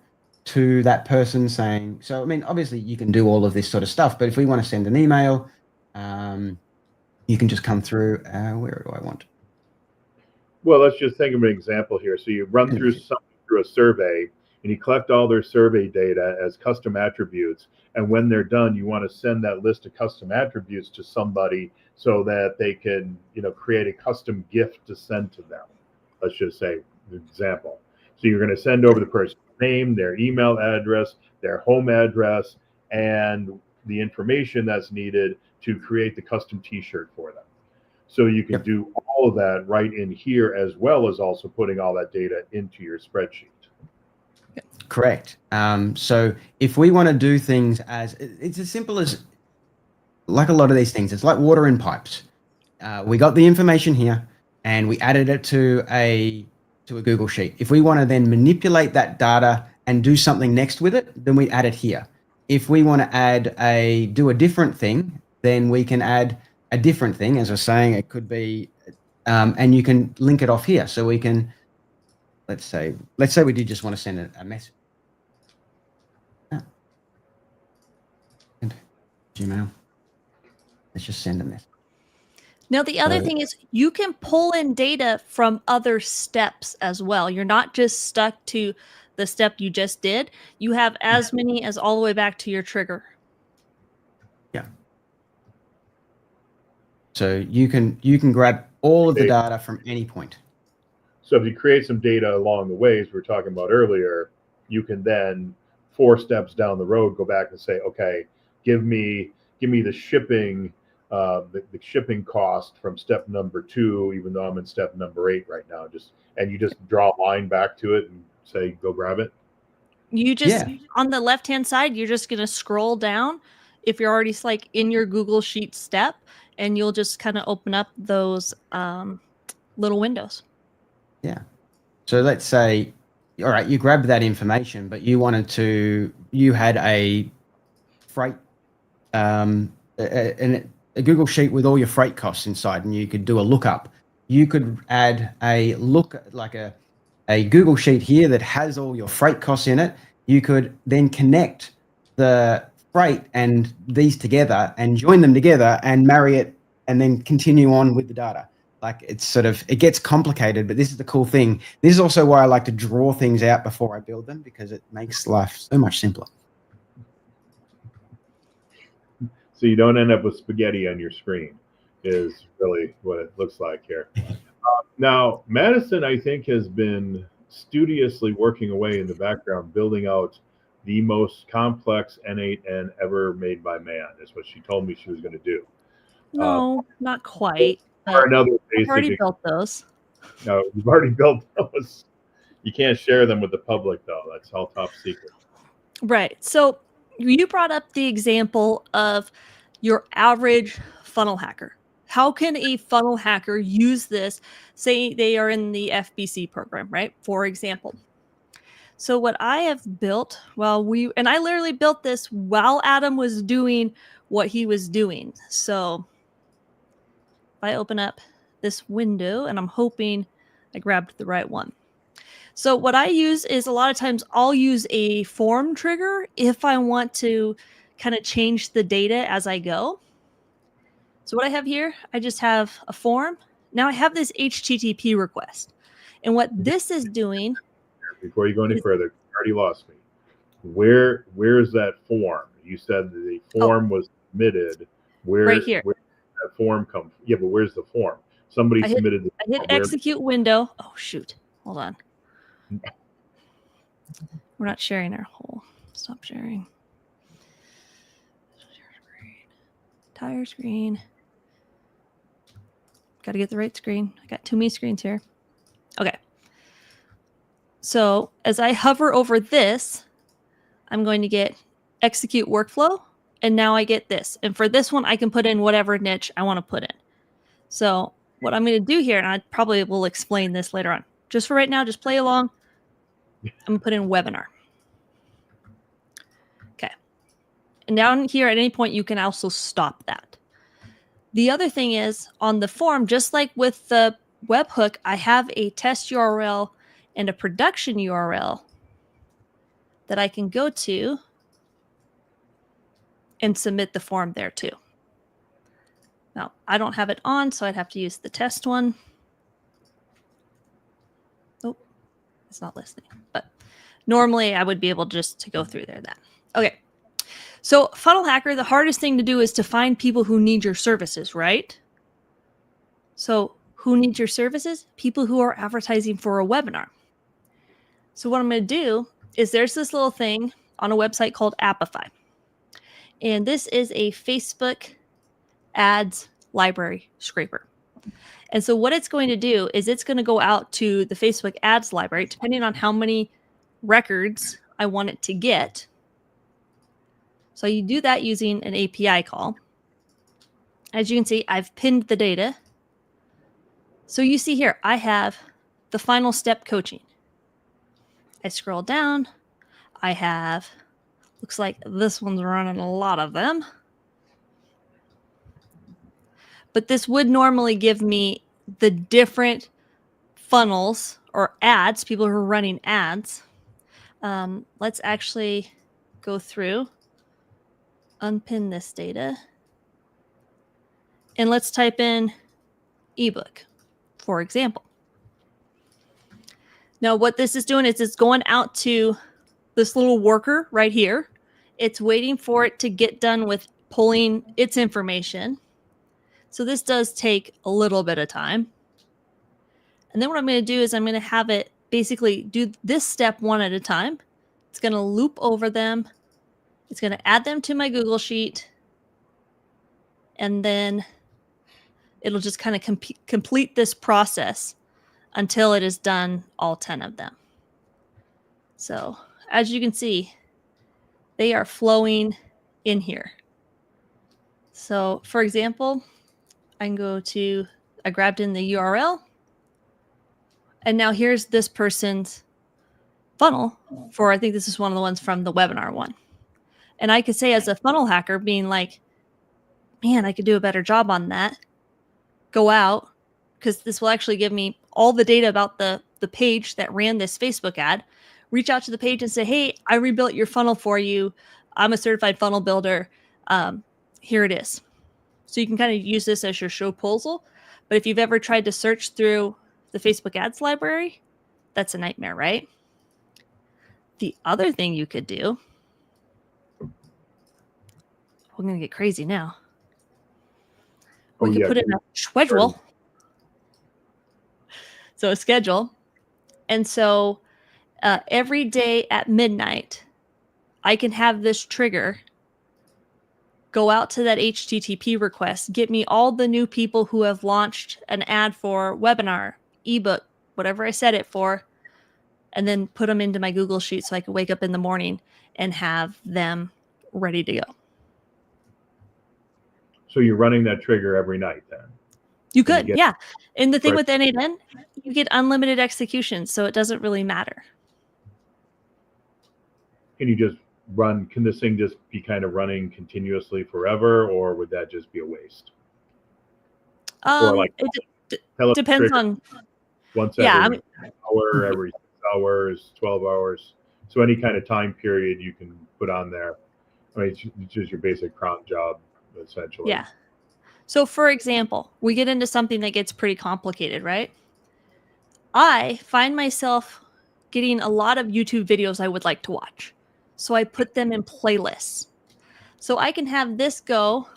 S3: to that person saying, so, I mean, obviously you can do all of this sort of stuff, but if we want to send an email, you can just come through. Where do I want?
S1: Well, let's just think of an example here. So you run through a survey, and you collect all their survey data as custom attributes. And when they're done, you want to send that list of custom attributes to somebody so that they can, create a custom gift to send to them. Let's just say, an example. So you're going to send over the person's name, their email address, their home address, and the information that's needed to create the custom t-shirt for them. So you can do all of that right in here, as well as also putting all that data into your spreadsheet.
S3: Correct. So if we want to do things it's as simple as, like a lot of these things, it's like water in pipes. We got the information here and we added it to a Google Sheet. If we want to then manipulate that data and do something next with it, then we add it here. If we want to do a different thing, then we can add a different thing. As I was saying, it could be, and you can link it off here. So we can, let's say we did just want to send a message. Gmail. Let's just send a message.
S2: Now, the other thing is you can pull in data from other steps as well. You're not just stuck to the step you just did. You have as many as all the way back to your trigger.
S3: Yeah. So you can grab all of the data from any point.
S1: So if you create some data along the ways we were talking about earlier, you can then 4 steps down the road go back and say, okay, give me the shipping. The shipping cost from step number 2, even though I'm in step number 8 right now, and you just draw a line back to it and say, go grab it.
S2: You just, on the left-hand side, you're just going to scroll down if you're already like in your Google Sheet step, and you'll just kind of open up those little windows.
S3: Yeah. So let's say, all right, you grabbed that information, but you had a freight, a Google Sheet with all your freight costs inside, and you could do a lookup. You could add a Google Sheet here that has all your freight costs in it. You could then connect the freight and these together and join them together and marry it and then continue on with the data. Like, it gets complicated, but this is the cool thing. This is also why I like to draw things out before I build them, because it makes life so much simpler.
S1: So you don't end up with spaghetti on your screen, is really what it looks like here. Now, Madison, I think, has been studiously working away in the background, building out the most complex N8N ever made by man, is what she told me she was going to do.
S2: No, not quite.
S1: I've
S2: already built those.
S1: No, you've already built those. You can't share them with the public, though. That's all top secret.
S2: Right. So you brought up the example of your average funnel hacker. How can a funnel hacker use this? Say they are in the FBC program, right? For example. So what I have built, and I literally built this while Adam was doing what he was doing. So if I open up this window, and I'm hoping I grabbed the right one. So what I use is, a lot of times I'll use a form trigger if I want to kind of change the data as I go. So what I have here, I just have a form. Now I have this HTTP request. And what this is doing...
S1: Before you go any further, you already lost me. Where is that form? You said the form was submitted.
S2: Right here.
S1: Where did that form come from? Yeah, but where's the form? Somebody submitted the
S2: form. I hit execute window. Oh, shoot. Hold on. We're not sharing our whole. Stop sharing. Entire screen. Got to get the right screen. I got too many screens here. Okay. So as I hover over this, I'm going to get execute workflow. And now I get this. And for this one, I can put in whatever niche I want to put in. So what I'm going to do here, and I probably will explain this later on. Just for right now, just play along. I'm going to put in webinar. Okay. And down here at any point, you can also stop that. The other thing is on the form, just like with the webhook, I have a test URL and a production URL that I can go to and submit the form there too. Now, I don't have it on, so I'd have to use the test one. Oh, it's not listening. But normally I would be able just to go through there then. Okay. So funnel hacker, the hardest thing to do is to find people who need your services, right? So who needs your services? People who are advertising for a webinar. So what I'm going to do is there's this little thing on a website called Appify. And this is a Facebook ads library scraper. And so what it's going to do is it's going to go out to the Facebook ads library, depending on how many records I want it to get. So you do that using an API call. As you can see, I've pinned the data. So you see here, I have the final step coaching. I scroll down. I have, looks like this one's running a lot of them. But this would normally give me the different funnels or ads, people who are running ads. Let's actually go through, unpin this data, and let's type in ebook, for example. Now, what this is doing is it's going out to this little worker right here. It's waiting for it to get done with pulling its information. So this does take a little bit of time. And then what I'm going to do is I'm going to have it basically do this step one at a time. It's going to loop over them. It's going to add them to my Google Sheet. And then it'll just kind of complete this process until it has done all 10 of them. So as you can see, they are flowing in here. So for example, I can go to, I grabbed in the URL. And now here's this person's funnel for, I think this is one of the ones from the webinar one. And I could say as a funnel hacker being like, man, I could do a better job on that. Go out, because this will actually give me all the data about the page that ran this Facebook ad. Reach out to the page and say, hey, I rebuilt your funnel for you. I'm a certified funnel builder. Here it is. So you can kind of use this as your show proposal. But if you've ever tried to search through the Facebook ads library, that's a nightmare, right? The other thing you could do, we're going to get crazy now. We could put in a schedule. So a schedule. And so every day at midnight, I can have this trigger go out to that HTTP request, get me all the new people who have launched an ad for webinar, ebook, whatever I set it for, and then put them into my Google Sheet so I can wake up in the morning and have them ready to go.
S1: So you're running that trigger every night then?
S2: You could, yeah. And the thing with N8N, you get unlimited execution, so it doesn't really matter.
S1: Can you just run, can this thing just be kind of running continuously forever, or would that just be a waste? Or like
S2: it depends on
S1: once every hour, every 6 hours, 12 hours. So any kind of time period you can put on there. I mean, it's just your basic prompt job, essentially.
S2: Yeah. So for example, we get into something that gets pretty complicated, right? I find myself getting a lot of YouTube videos I would like to watch. So I put them in playlists. So I can have this go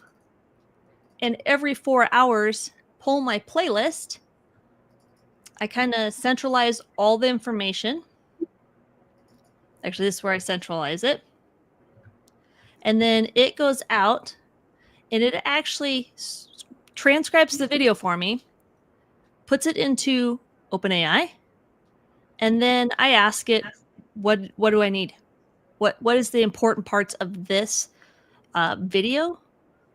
S2: and every 4 hours pull my playlist. I kind of centralize all the information. Actually, this is where I centralize it. And then it goes out and it actually transcribes the video for me, puts it into OpenAI, and then I ask it, what do I need? What is the important parts of this video?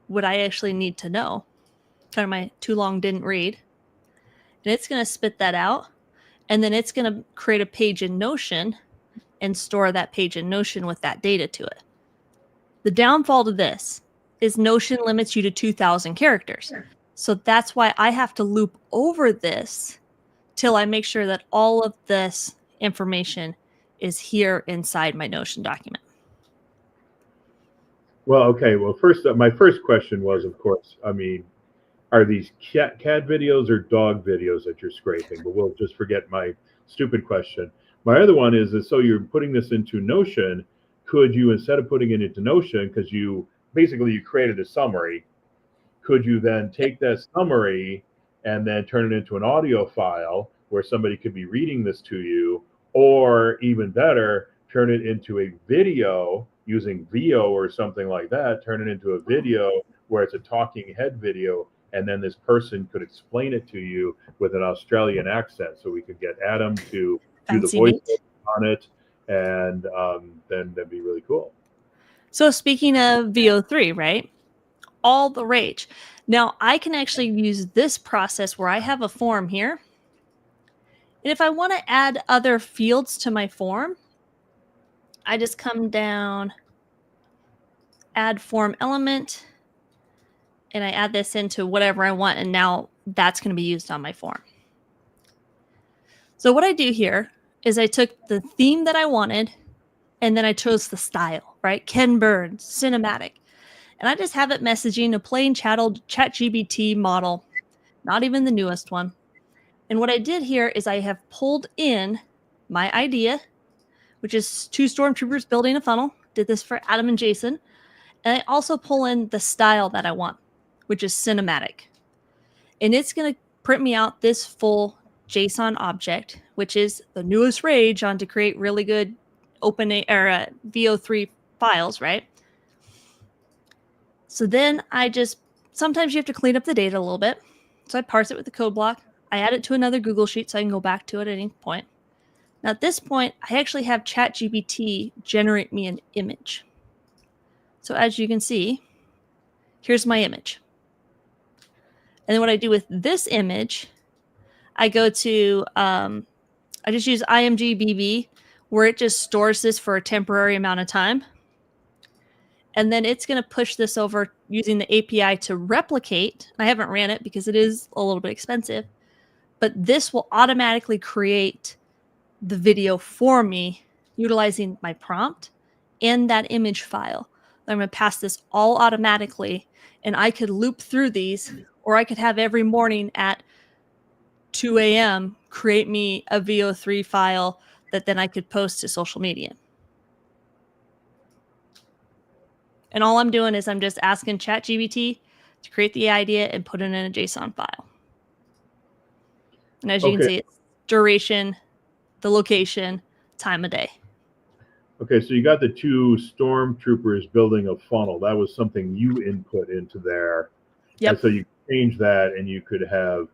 S2: What I actually need to know? Kind of my too long didn't read. And it's going to spit that out. And then it's going to create a page in Notion and store that page in Notion with that data to it. The downfall to this is Notion limits you to 2,000 characters. So that's why I have to loop over this till I make sure that all of this information is here inside my Notion document.
S1: Well, okay. Well, first, my first question was, of course, I mean, are these cat videos or dog videos that you're scraping? But we'll just forget my stupid question. My other one is so you're putting this into Notion. Could you, instead of putting it into Notion, because you created a summary, could you then take that summary and then turn it into an audio file where somebody could be reading this to you, or even better, turn it into a video using VO or something like that, turn it into a video where it's a talking head video, and then this person could explain it to you with an Australian accent. So we could get Adam to do the voice on it, and then that'd be really cool.
S2: So speaking of VO3, right? All the rage. Now I can actually use this process where I have a form here. And if I want to add other fields to my form, I just come down, add form element, and I add this into whatever I want. And now that's going to be used on my form. So what I do here is I took the theme that I wanted, and then I chose the style, right? Ken Burns, cinematic. And I just have it messaging a plain ChatGPT model, not even the newest one. And what I did here is I have pulled in my idea, which is 2 stormtroopers building a funnel. Did this for Adam and Jason. And I also pull in the style that I want, which is cinematic. And it's going to print me out this full JSON object, which is the newest rage on to create really good VO3 files, right? So then sometimes you have to clean up the data a little bit. So I parse it with the code block. I add it to another Google Sheet so I can go back to it at any point. Now at this point, I actually have ChatGPT generate me an image. So as you can see, here's my image. And then what I do with this image, I go to, I just use IMGBB, where it just stores this for a temporary amount of time. And then it's going to push this over using the API to replicate. I haven't ran it because it is a little bit expensive, but this will automatically create the video for me utilizing my prompt and that image file. I'm going to pass this all automatically, and I could loop through these, or I could have every morning at 2 a.m. create me a VO3 file that then I could post to social media. And all I'm doing is I'm just asking ChatGPT to create the idea and put it in a JSON file. And as you can see, it's duration, the location, time of day.
S1: Okay, so you got the 2 stormtroopers building a funnel. That was something you input into there.
S2: Yep.
S1: And so you change that, and you could have,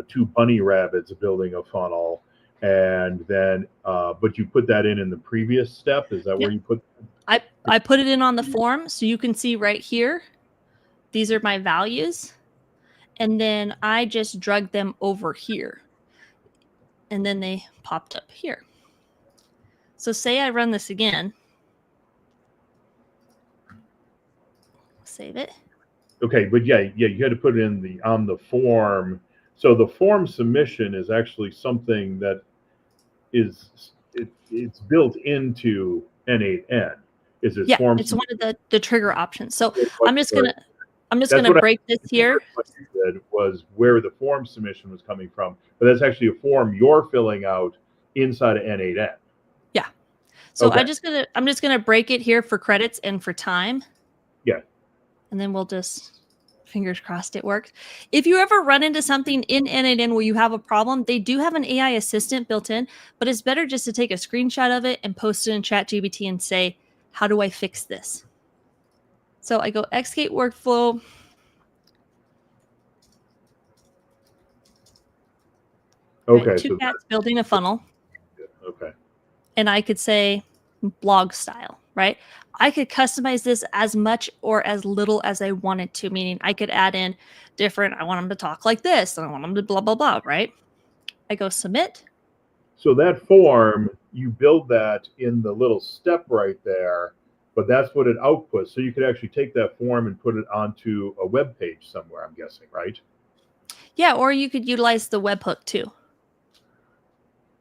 S1: 2 bunny rabbits building a funnel, and then, but you put that in the previous step. Is that where you put?
S2: I put it in on the form, so you can see right here. These are my values, and then I just drug them over here, and then they popped up here. So say I run this again. Save it.
S1: Okay, but yeah, you had to put it in on the form. So the form submission is actually something that it's built into N8N. Is this
S2: Yeah,
S1: form
S2: it's one
S1: submission?
S2: of the trigger options. So
S1: What-
S2: I'm just
S1: what-
S2: gonna I'm just
S1: That's
S2: gonna
S1: what
S2: break this here.
S1: what you did was where the form submission was coming from, but that's actually a form you're filling out inside of N8N.
S2: Yeah. So
S1: Okay.
S2: I'm just gonna break it here for credits and for time.
S1: Yeah.
S2: And then we'll just fingers crossed it works. If you ever run into something in N8N where you have a problem, they do have an AI assistant built in, but it's better just to take a screenshot of it and post it in ChatGPT and say, how do I fix this? So I go Xgate workflow.
S1: Okay.
S2: Right, two
S1: So
S2: cats building a funnel.
S1: okay.
S2: And I could say blog style, right? I could customize this as much or as little as I wanted to, meaning I could add in different, I want them to talk like this, and I want them to blah, blah, blah, right? I go submit.
S1: So that form, you build that in the little step right there, but that's what it outputs. So you could actually take that form and put it onto a web page somewhere, I'm guessing, right?
S2: Yeah, or you could utilize the webhook too.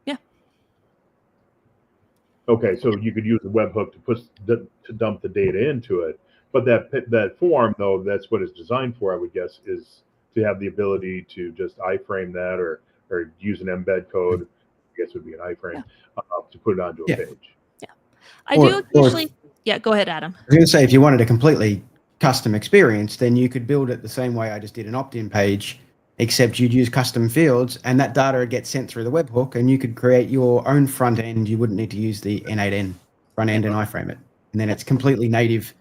S2: Yeah.
S1: Okay, so you could use a webhook to dump the data into it. But that form, though, that's what it's designed for, I would guess, is to have the ability to just iframe that or use an embed code. I guess it would be an iframe to put it onto a page.
S2: Yeah. I do occasionally. Yeah, go ahead, Adam.
S3: I was going to say, if you wanted a completely custom experience, then you could build it the same way I just did an opt-in page, except you'd use custom fields and that data would get sent through the webhook and you could create your own front end. You wouldn't need to use the N8N front end and iframe it. And then it's completely native.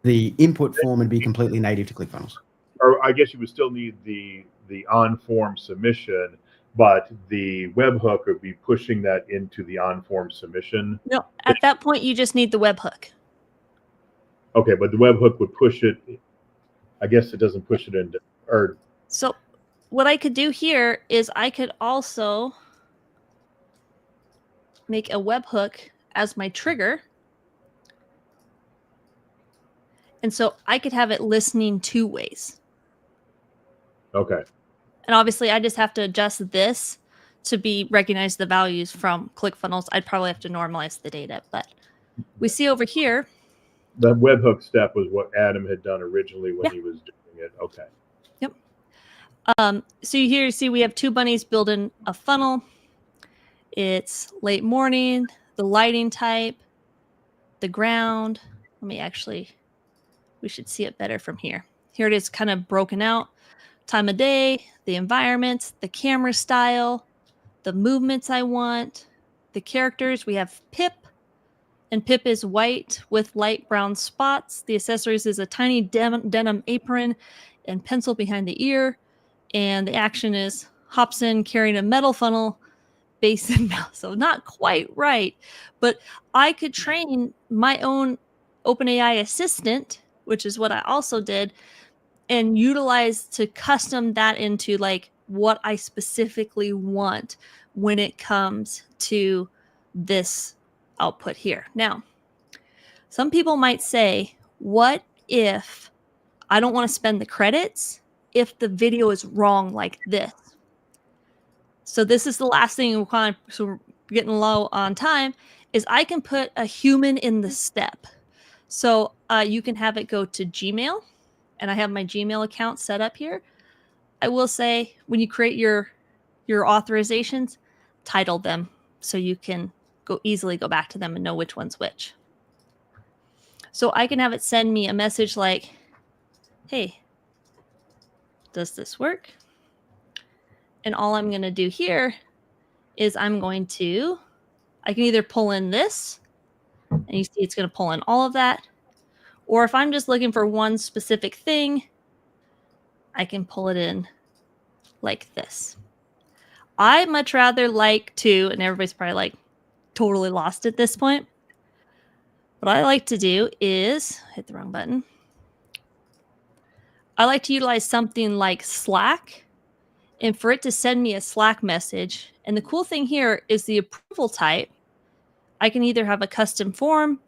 S3: The input form would be completely native to ClickFunnels.
S1: Or I guess you would still need the on-form submission, but the webhook would be pushing that into the on-form submission.
S2: No, at that point, you just need the webhook.
S1: Okay, but the webhook would push it. I guess it doesn't push it into, or
S2: so what I could do here is I could also make a webhook as my trigger. And so I could have it listening two ways.
S1: okay.
S2: And obviously I just have to adjust this to be recognize the values from ClickFunnels. I'd probably have to normalize the data, but we see over here.
S1: The webhook step was what Adam had done originally when he was doing it. Okay.
S2: Yep. So here you see we have two bunnies building a funnel. It's late morning, the lighting type, the ground. Let me actually, we should see it better from here. Here it is kind of broken out. Time of day, the environment, the camera style, the movements I want, the characters. We have Pip, and Pip is white with light brown spots. The accessories is a tiny denim apron and pencil behind the ear. And the action is hops in carrying a metal funnel, base and mouth. So not quite right, but I could train my own OpenAI assistant, which is what I also did, and utilize to custom that into like what I specifically want when it comes to this output here. Now, some people might say, what if I don't want to spend the credits if the video is wrong like this? So this is the last thing so we're getting low on time, is I can put a human in the step. So you can have it go to Gmail, and I have my Gmail account set up here. I will say when you create your authorizations, title them so you can easily go back to them and know which one's which. So I can have it send me a message like, hey, does this work? And all I'm going to do here is I can either pull in this, and you see it's going to pull in all of that. Or if I'm just looking for one specific thing, I can pull it in like this. I much rather like to, and everybody's probably like totally lost at this point. What I like to do is, hit the wrong button. I like to utilize something like Slack, and for it to send me a Slack message. And the cool thing here is the approval type. I can either have a custom form,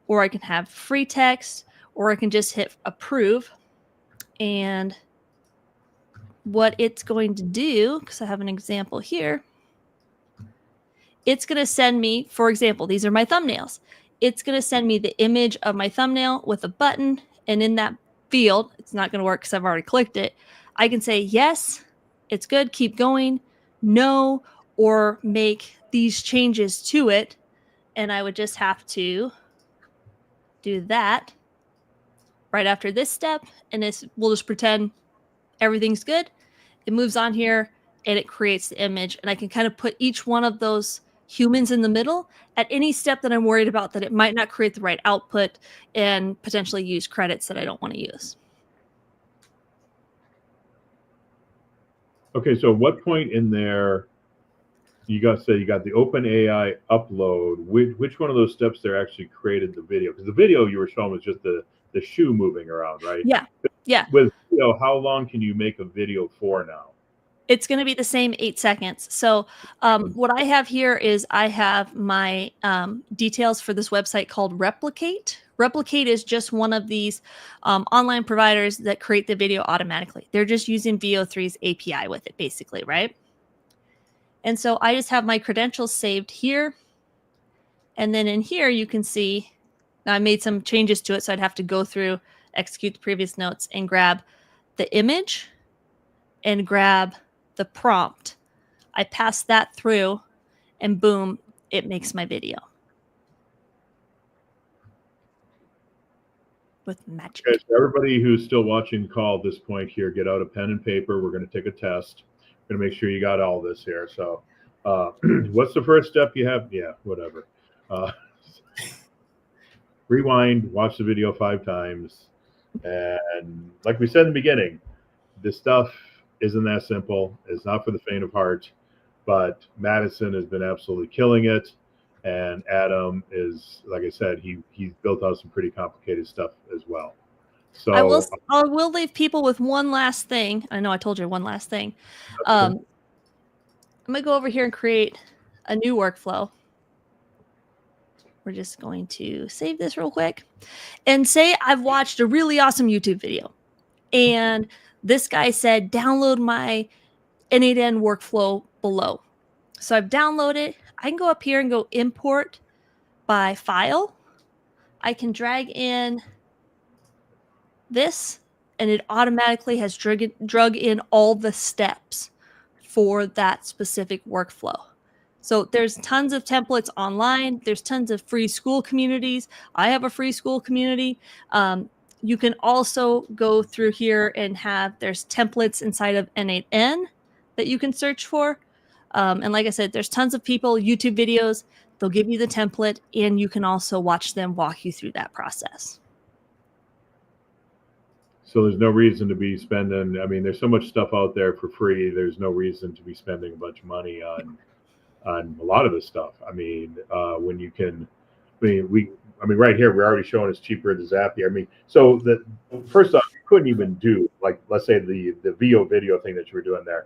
S2: or I can have free text, or I can just hit approve. And what it's going to do, because I have an example here, it's going to send me, for example, these are my thumbnails. it's going to send me the image of my thumbnail with a button. And in that field, it's not going to work because I've already clicked it. I can say, yes, it's good, keep going, no, or make these changes to it. And I would just have to do that right after this step. And we'll just pretend everything's good. It moves on here and it creates the image. And I can kind of put each one of those humans in the middle at any step that I'm worried about that it might not create the right output and potentially use credits that I don't want to use.
S1: Okay, so what point in there you got the OpenAI upload? Which one of those steps there actually created the video? Because the video you were showing was just the shoe moving around, right?
S2: Yeah. Yeah.
S1: With how long can you make a video for now?
S2: It's going to be the same 8 seconds. So what I have here is I have my details for this website called Replicate. Replicate is just one of these online providers that create the video automatically. They're just using VO3's API with it, basically, right? And so I just have my credentials saved here. And then in here, you can see now I made some changes to it. So I'd have to go through, execute the previous notes, and grab the image and grab the prompt. I pass that through and boom, it makes my video. With magic.
S1: Okay, so everybody who's still watching the call at this point here, get out a pen and paper. We're going to take a test. We're going to make sure you got all this here. So what's the first step you have? Yeah, whatever. Rewind, watch the video 5 times. And like we said in the beginning, this stuff isn't that simple. It's not for the faint of heart, but Madison has been absolutely killing it. And Adam is, like I said, he's built out some pretty complicated stuff as well. So
S2: I will leave people with one last thing. I know I told you one last thing. I'm going to go over here and create a new workflow. We're just going to save this real quick and say I've watched a really awesome YouTube video. And this guy said, download my N8N workflow below. So I've downloaded. I can go up here and go import by file. I can drag in this, and it automatically has drug in all the steps for that specific workflow. So there's tons of templates online. There's tons of free school communities. I have a free school community. You can also go through here and there's templates inside of N8N that you can search for. And like I said, there's tons of people, YouTube videos, they'll give you the template and you can also watch them walk you through that process.
S1: So there's no reason to be spending, I mean, there's so much stuff out there for free. There's no reason to be spending a bunch of money on a lot of this stuff. I mean, when you can, right here, we're already showing it's cheaper than Zapier. I mean, so first off, you couldn't even do, like, let's say the VO video thing that you were doing there.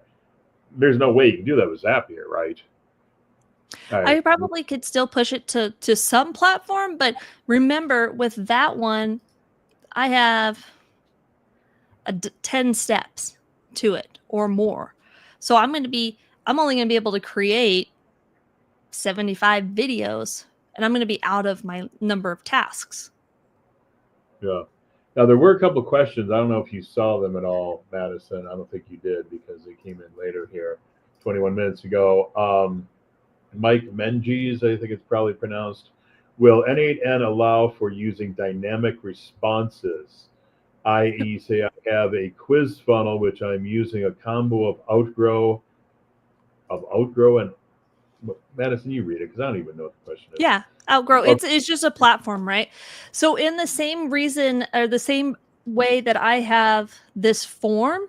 S1: There's no way you can do that with Zapier, right?
S2: I probably could still push it to some platform, but remember with that one, I have 10 steps to it or more. So I'm only going to be able to create 75 videos and I'm going to be out of my number of tasks. Yeah.
S1: Now, there were a couple of questions. I don't know if you saw them at all, Madison. I don't think you did because they came in later here, 21 minutes ago. Mike Menges, I think it's probably pronounced. Will N8N allow for using dynamic responses? I.e., say I have a quiz funnel, which I'm using a combo of Outgrow and Madison, you read it because I don't even know what the question is.
S2: Yeah, Outgrow. Okay. It's just a platform, right? So in the same reason or the same way that I have this form,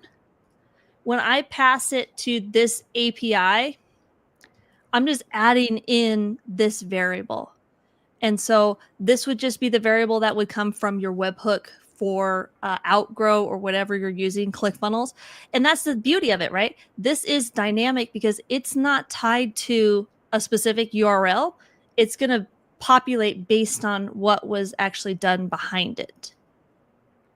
S2: when I pass it to this API, I'm just adding in this variable. And so this would just be the variable that would come from your webhook for Outgrow or whatever you're using, ClickFunnels. And that's the beauty of it, right? This is dynamic because it's not tied to a specific URL. It's going to populate based on what was actually done behind it.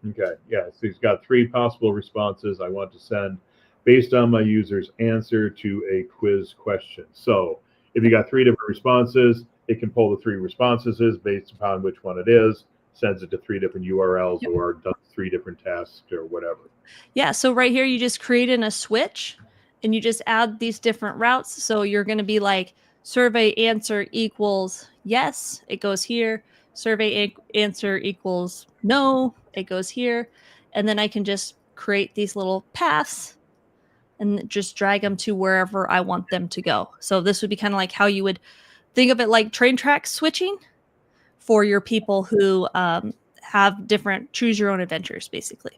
S1: Okay, yeah, so he's got 3 possible responses I want to send based on my user's answer to a quiz question. So if you got 3 different responses, it can pull the 3 responses based upon which one it is, sends it to 3 different URLs, or does 3 different tasks or whatever.
S2: Yeah, so right here, you just create in a switch and you just add these different routes. So you're going to be like survey answer equals yes, it goes here. Survey answer equals no, it goes here. And then I can just create these little paths and just drag them to wherever I want them to go. So this would be kind of like how you would think of it, like train track switching for your people who have different choose your own adventures, basically.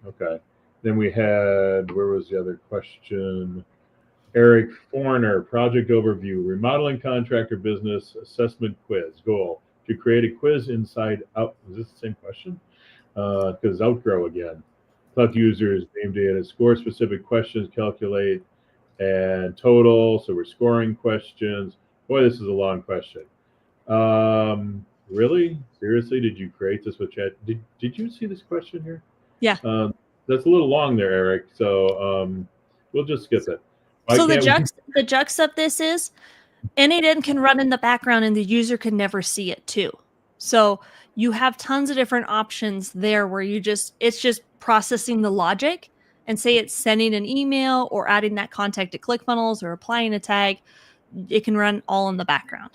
S1: Okay. Then we had, where was the other question? Eric Forner, project overview, remodeling contractor business assessment quiz. Goal to create a quiz inside out. Is this the same question? Because outgrow again. Select users, name data, score specific questions, calculate, and total. So we're scoring questions. Boy, this is a long question. Really? Seriously? Did you create this with chat? Did you see this question here?
S2: Yeah.
S1: That's a little long there, Eric. So we'll just skip it.
S2: So the jux of this is N8N can run in the background and the user can never see it too. So you have tons of different options there where it's just processing the logic, and say it's sending an email or adding that contact to ClickFunnels or applying a tag. It can run all in the background.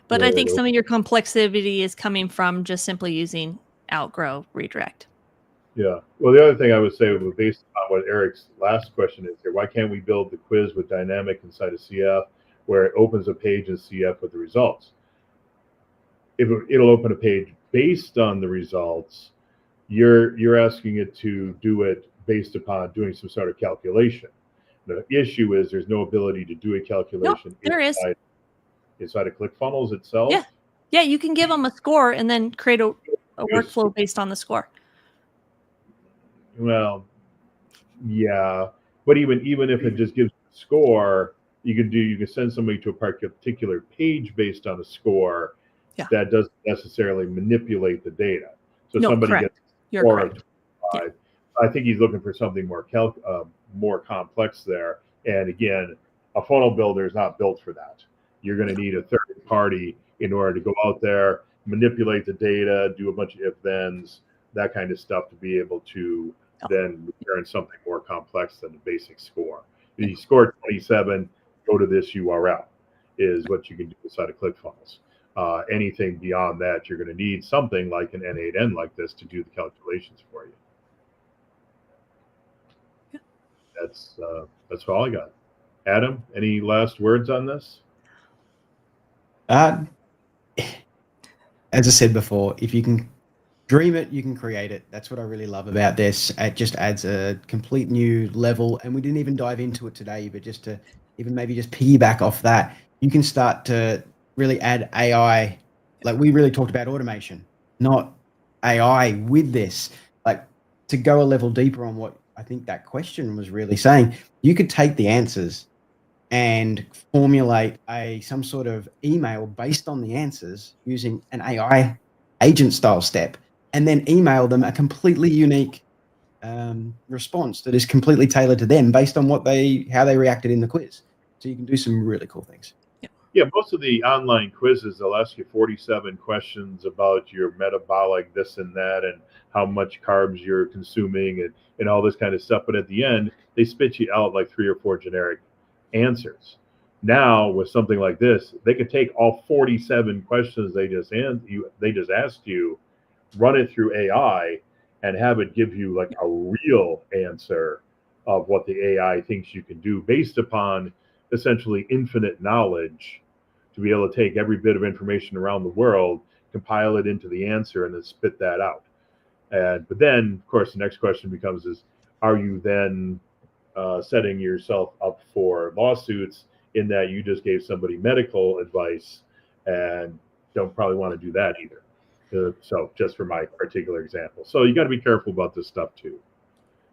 S2: But I think some of your complexity is coming from just simply using outgrow redirect.
S1: Yeah. Well, the other thing I would say, based on what Eric's last question is here, why can't we build the quiz with dynamic inside of CF, where it opens a page in CF with the results? It'll open a page based on the results. You're asking it to do it based upon doing some sort of calculation. The issue is there's no ability to do a calculation inside of ClickFunnels itself.
S2: Yeah, you can give them a score and then create a workflow based on the score.
S1: Well, yeah, but even if it just gives a score, you can send somebody to a particular page based on a score.
S2: Yeah.
S1: That doesn't necessarily manipulate the data. So
S2: no,
S1: somebody
S2: correct.
S1: gets a score of 25. Yeah. I think he's looking for something more complex there. And again, a funnel builder is not built for that. You're going to need a third party in order to go out there, manipulate the data, do a bunch of if-thens, that kind of stuff, to be able to then return something more complex than the basic score. If you score 27, go to this URL is what you can do inside of ClickFunnels. Anything beyond that, you're going to need something like an N8N like this to do the calculations for you.
S2: Yeah.
S1: That's all I got. Adam, any last words on this?
S3: As I said before, if you can dream it, you can create it. That's what I really love about this. It just adds a complete new level, and we didn't even dive into it today, but just to even maybe just piggyback off that, you can start to really add AI. Like, we really talked about automation, not AI with this. Like, to go a level deeper on what I think that question was really saying, you could take the answers and formulate some sort of email based on the answers using an AI agent style step, and then email them a completely unique response that is completely tailored to them based on how they reacted in the quiz. So you can do some really cool things.
S1: Yeah, most of the online quizzes, they'll ask you 47 questions about your metabolic this and that, and how much carbs you're consuming, and all this kind of stuff. But at the end, they spit you out like 3 or 4 generic answers. Now, with something like this, they could take all 47 questions they just asked you, run it through AI, and have it give you like a real answer of what the AI thinks you can do based upon essentially infinite knowledge, to be able to take every bit of information around the world, compile it into the answer, and then spit that out. But then, of course, the next question becomes are you then setting yourself up for lawsuits in that you just gave somebody medical advice, and don't probably want to do that either. So just for my particular example. So you got to be careful about this stuff too.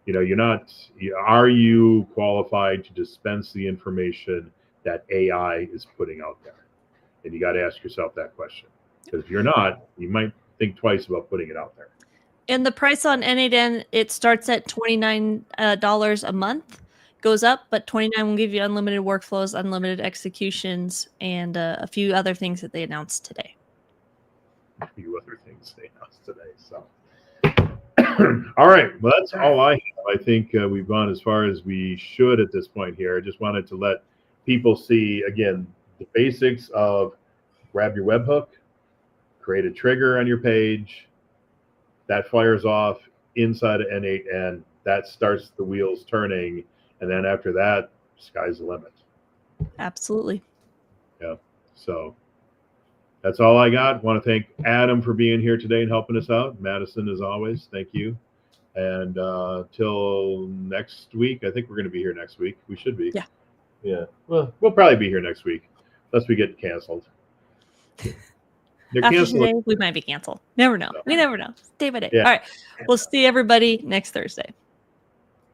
S1: Are you qualified to dispense the information that AI is putting out there? And you got to ask yourself that question. Because if you're not, you might think twice about putting it out there.
S2: And the price on N8N, it starts at $29 a month, goes up, but 29 will give you unlimited workflows, unlimited executions, and a few other things that they announced today.
S1: A few other things they announced today. So, all right. Well, that's all I have. I think we've gone as far as we should at this point here. I just wanted to let people see, again, the basics of grab your webhook, create a trigger on your page. That fires off inside of N8N. That starts the wheels turning. And then after that, sky's the limit.
S2: Absolutely.
S1: Yeah. So that's all I got. Want to thank Adam for being here today and helping us out. Madison, as always, thank you. And till next week, I think we're going to be here next week. We should be.
S2: Yeah.
S1: Yeah. Well, we'll probably be here next week, unless we get canceled. They're
S2: After
S1: canceling.
S2: today, we might be canceled. Never know.
S1: No.
S2: We never know. Day by day.
S1: Yeah.
S2: All right. We'll see everybody next Thursday.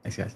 S3: Thanks, guys.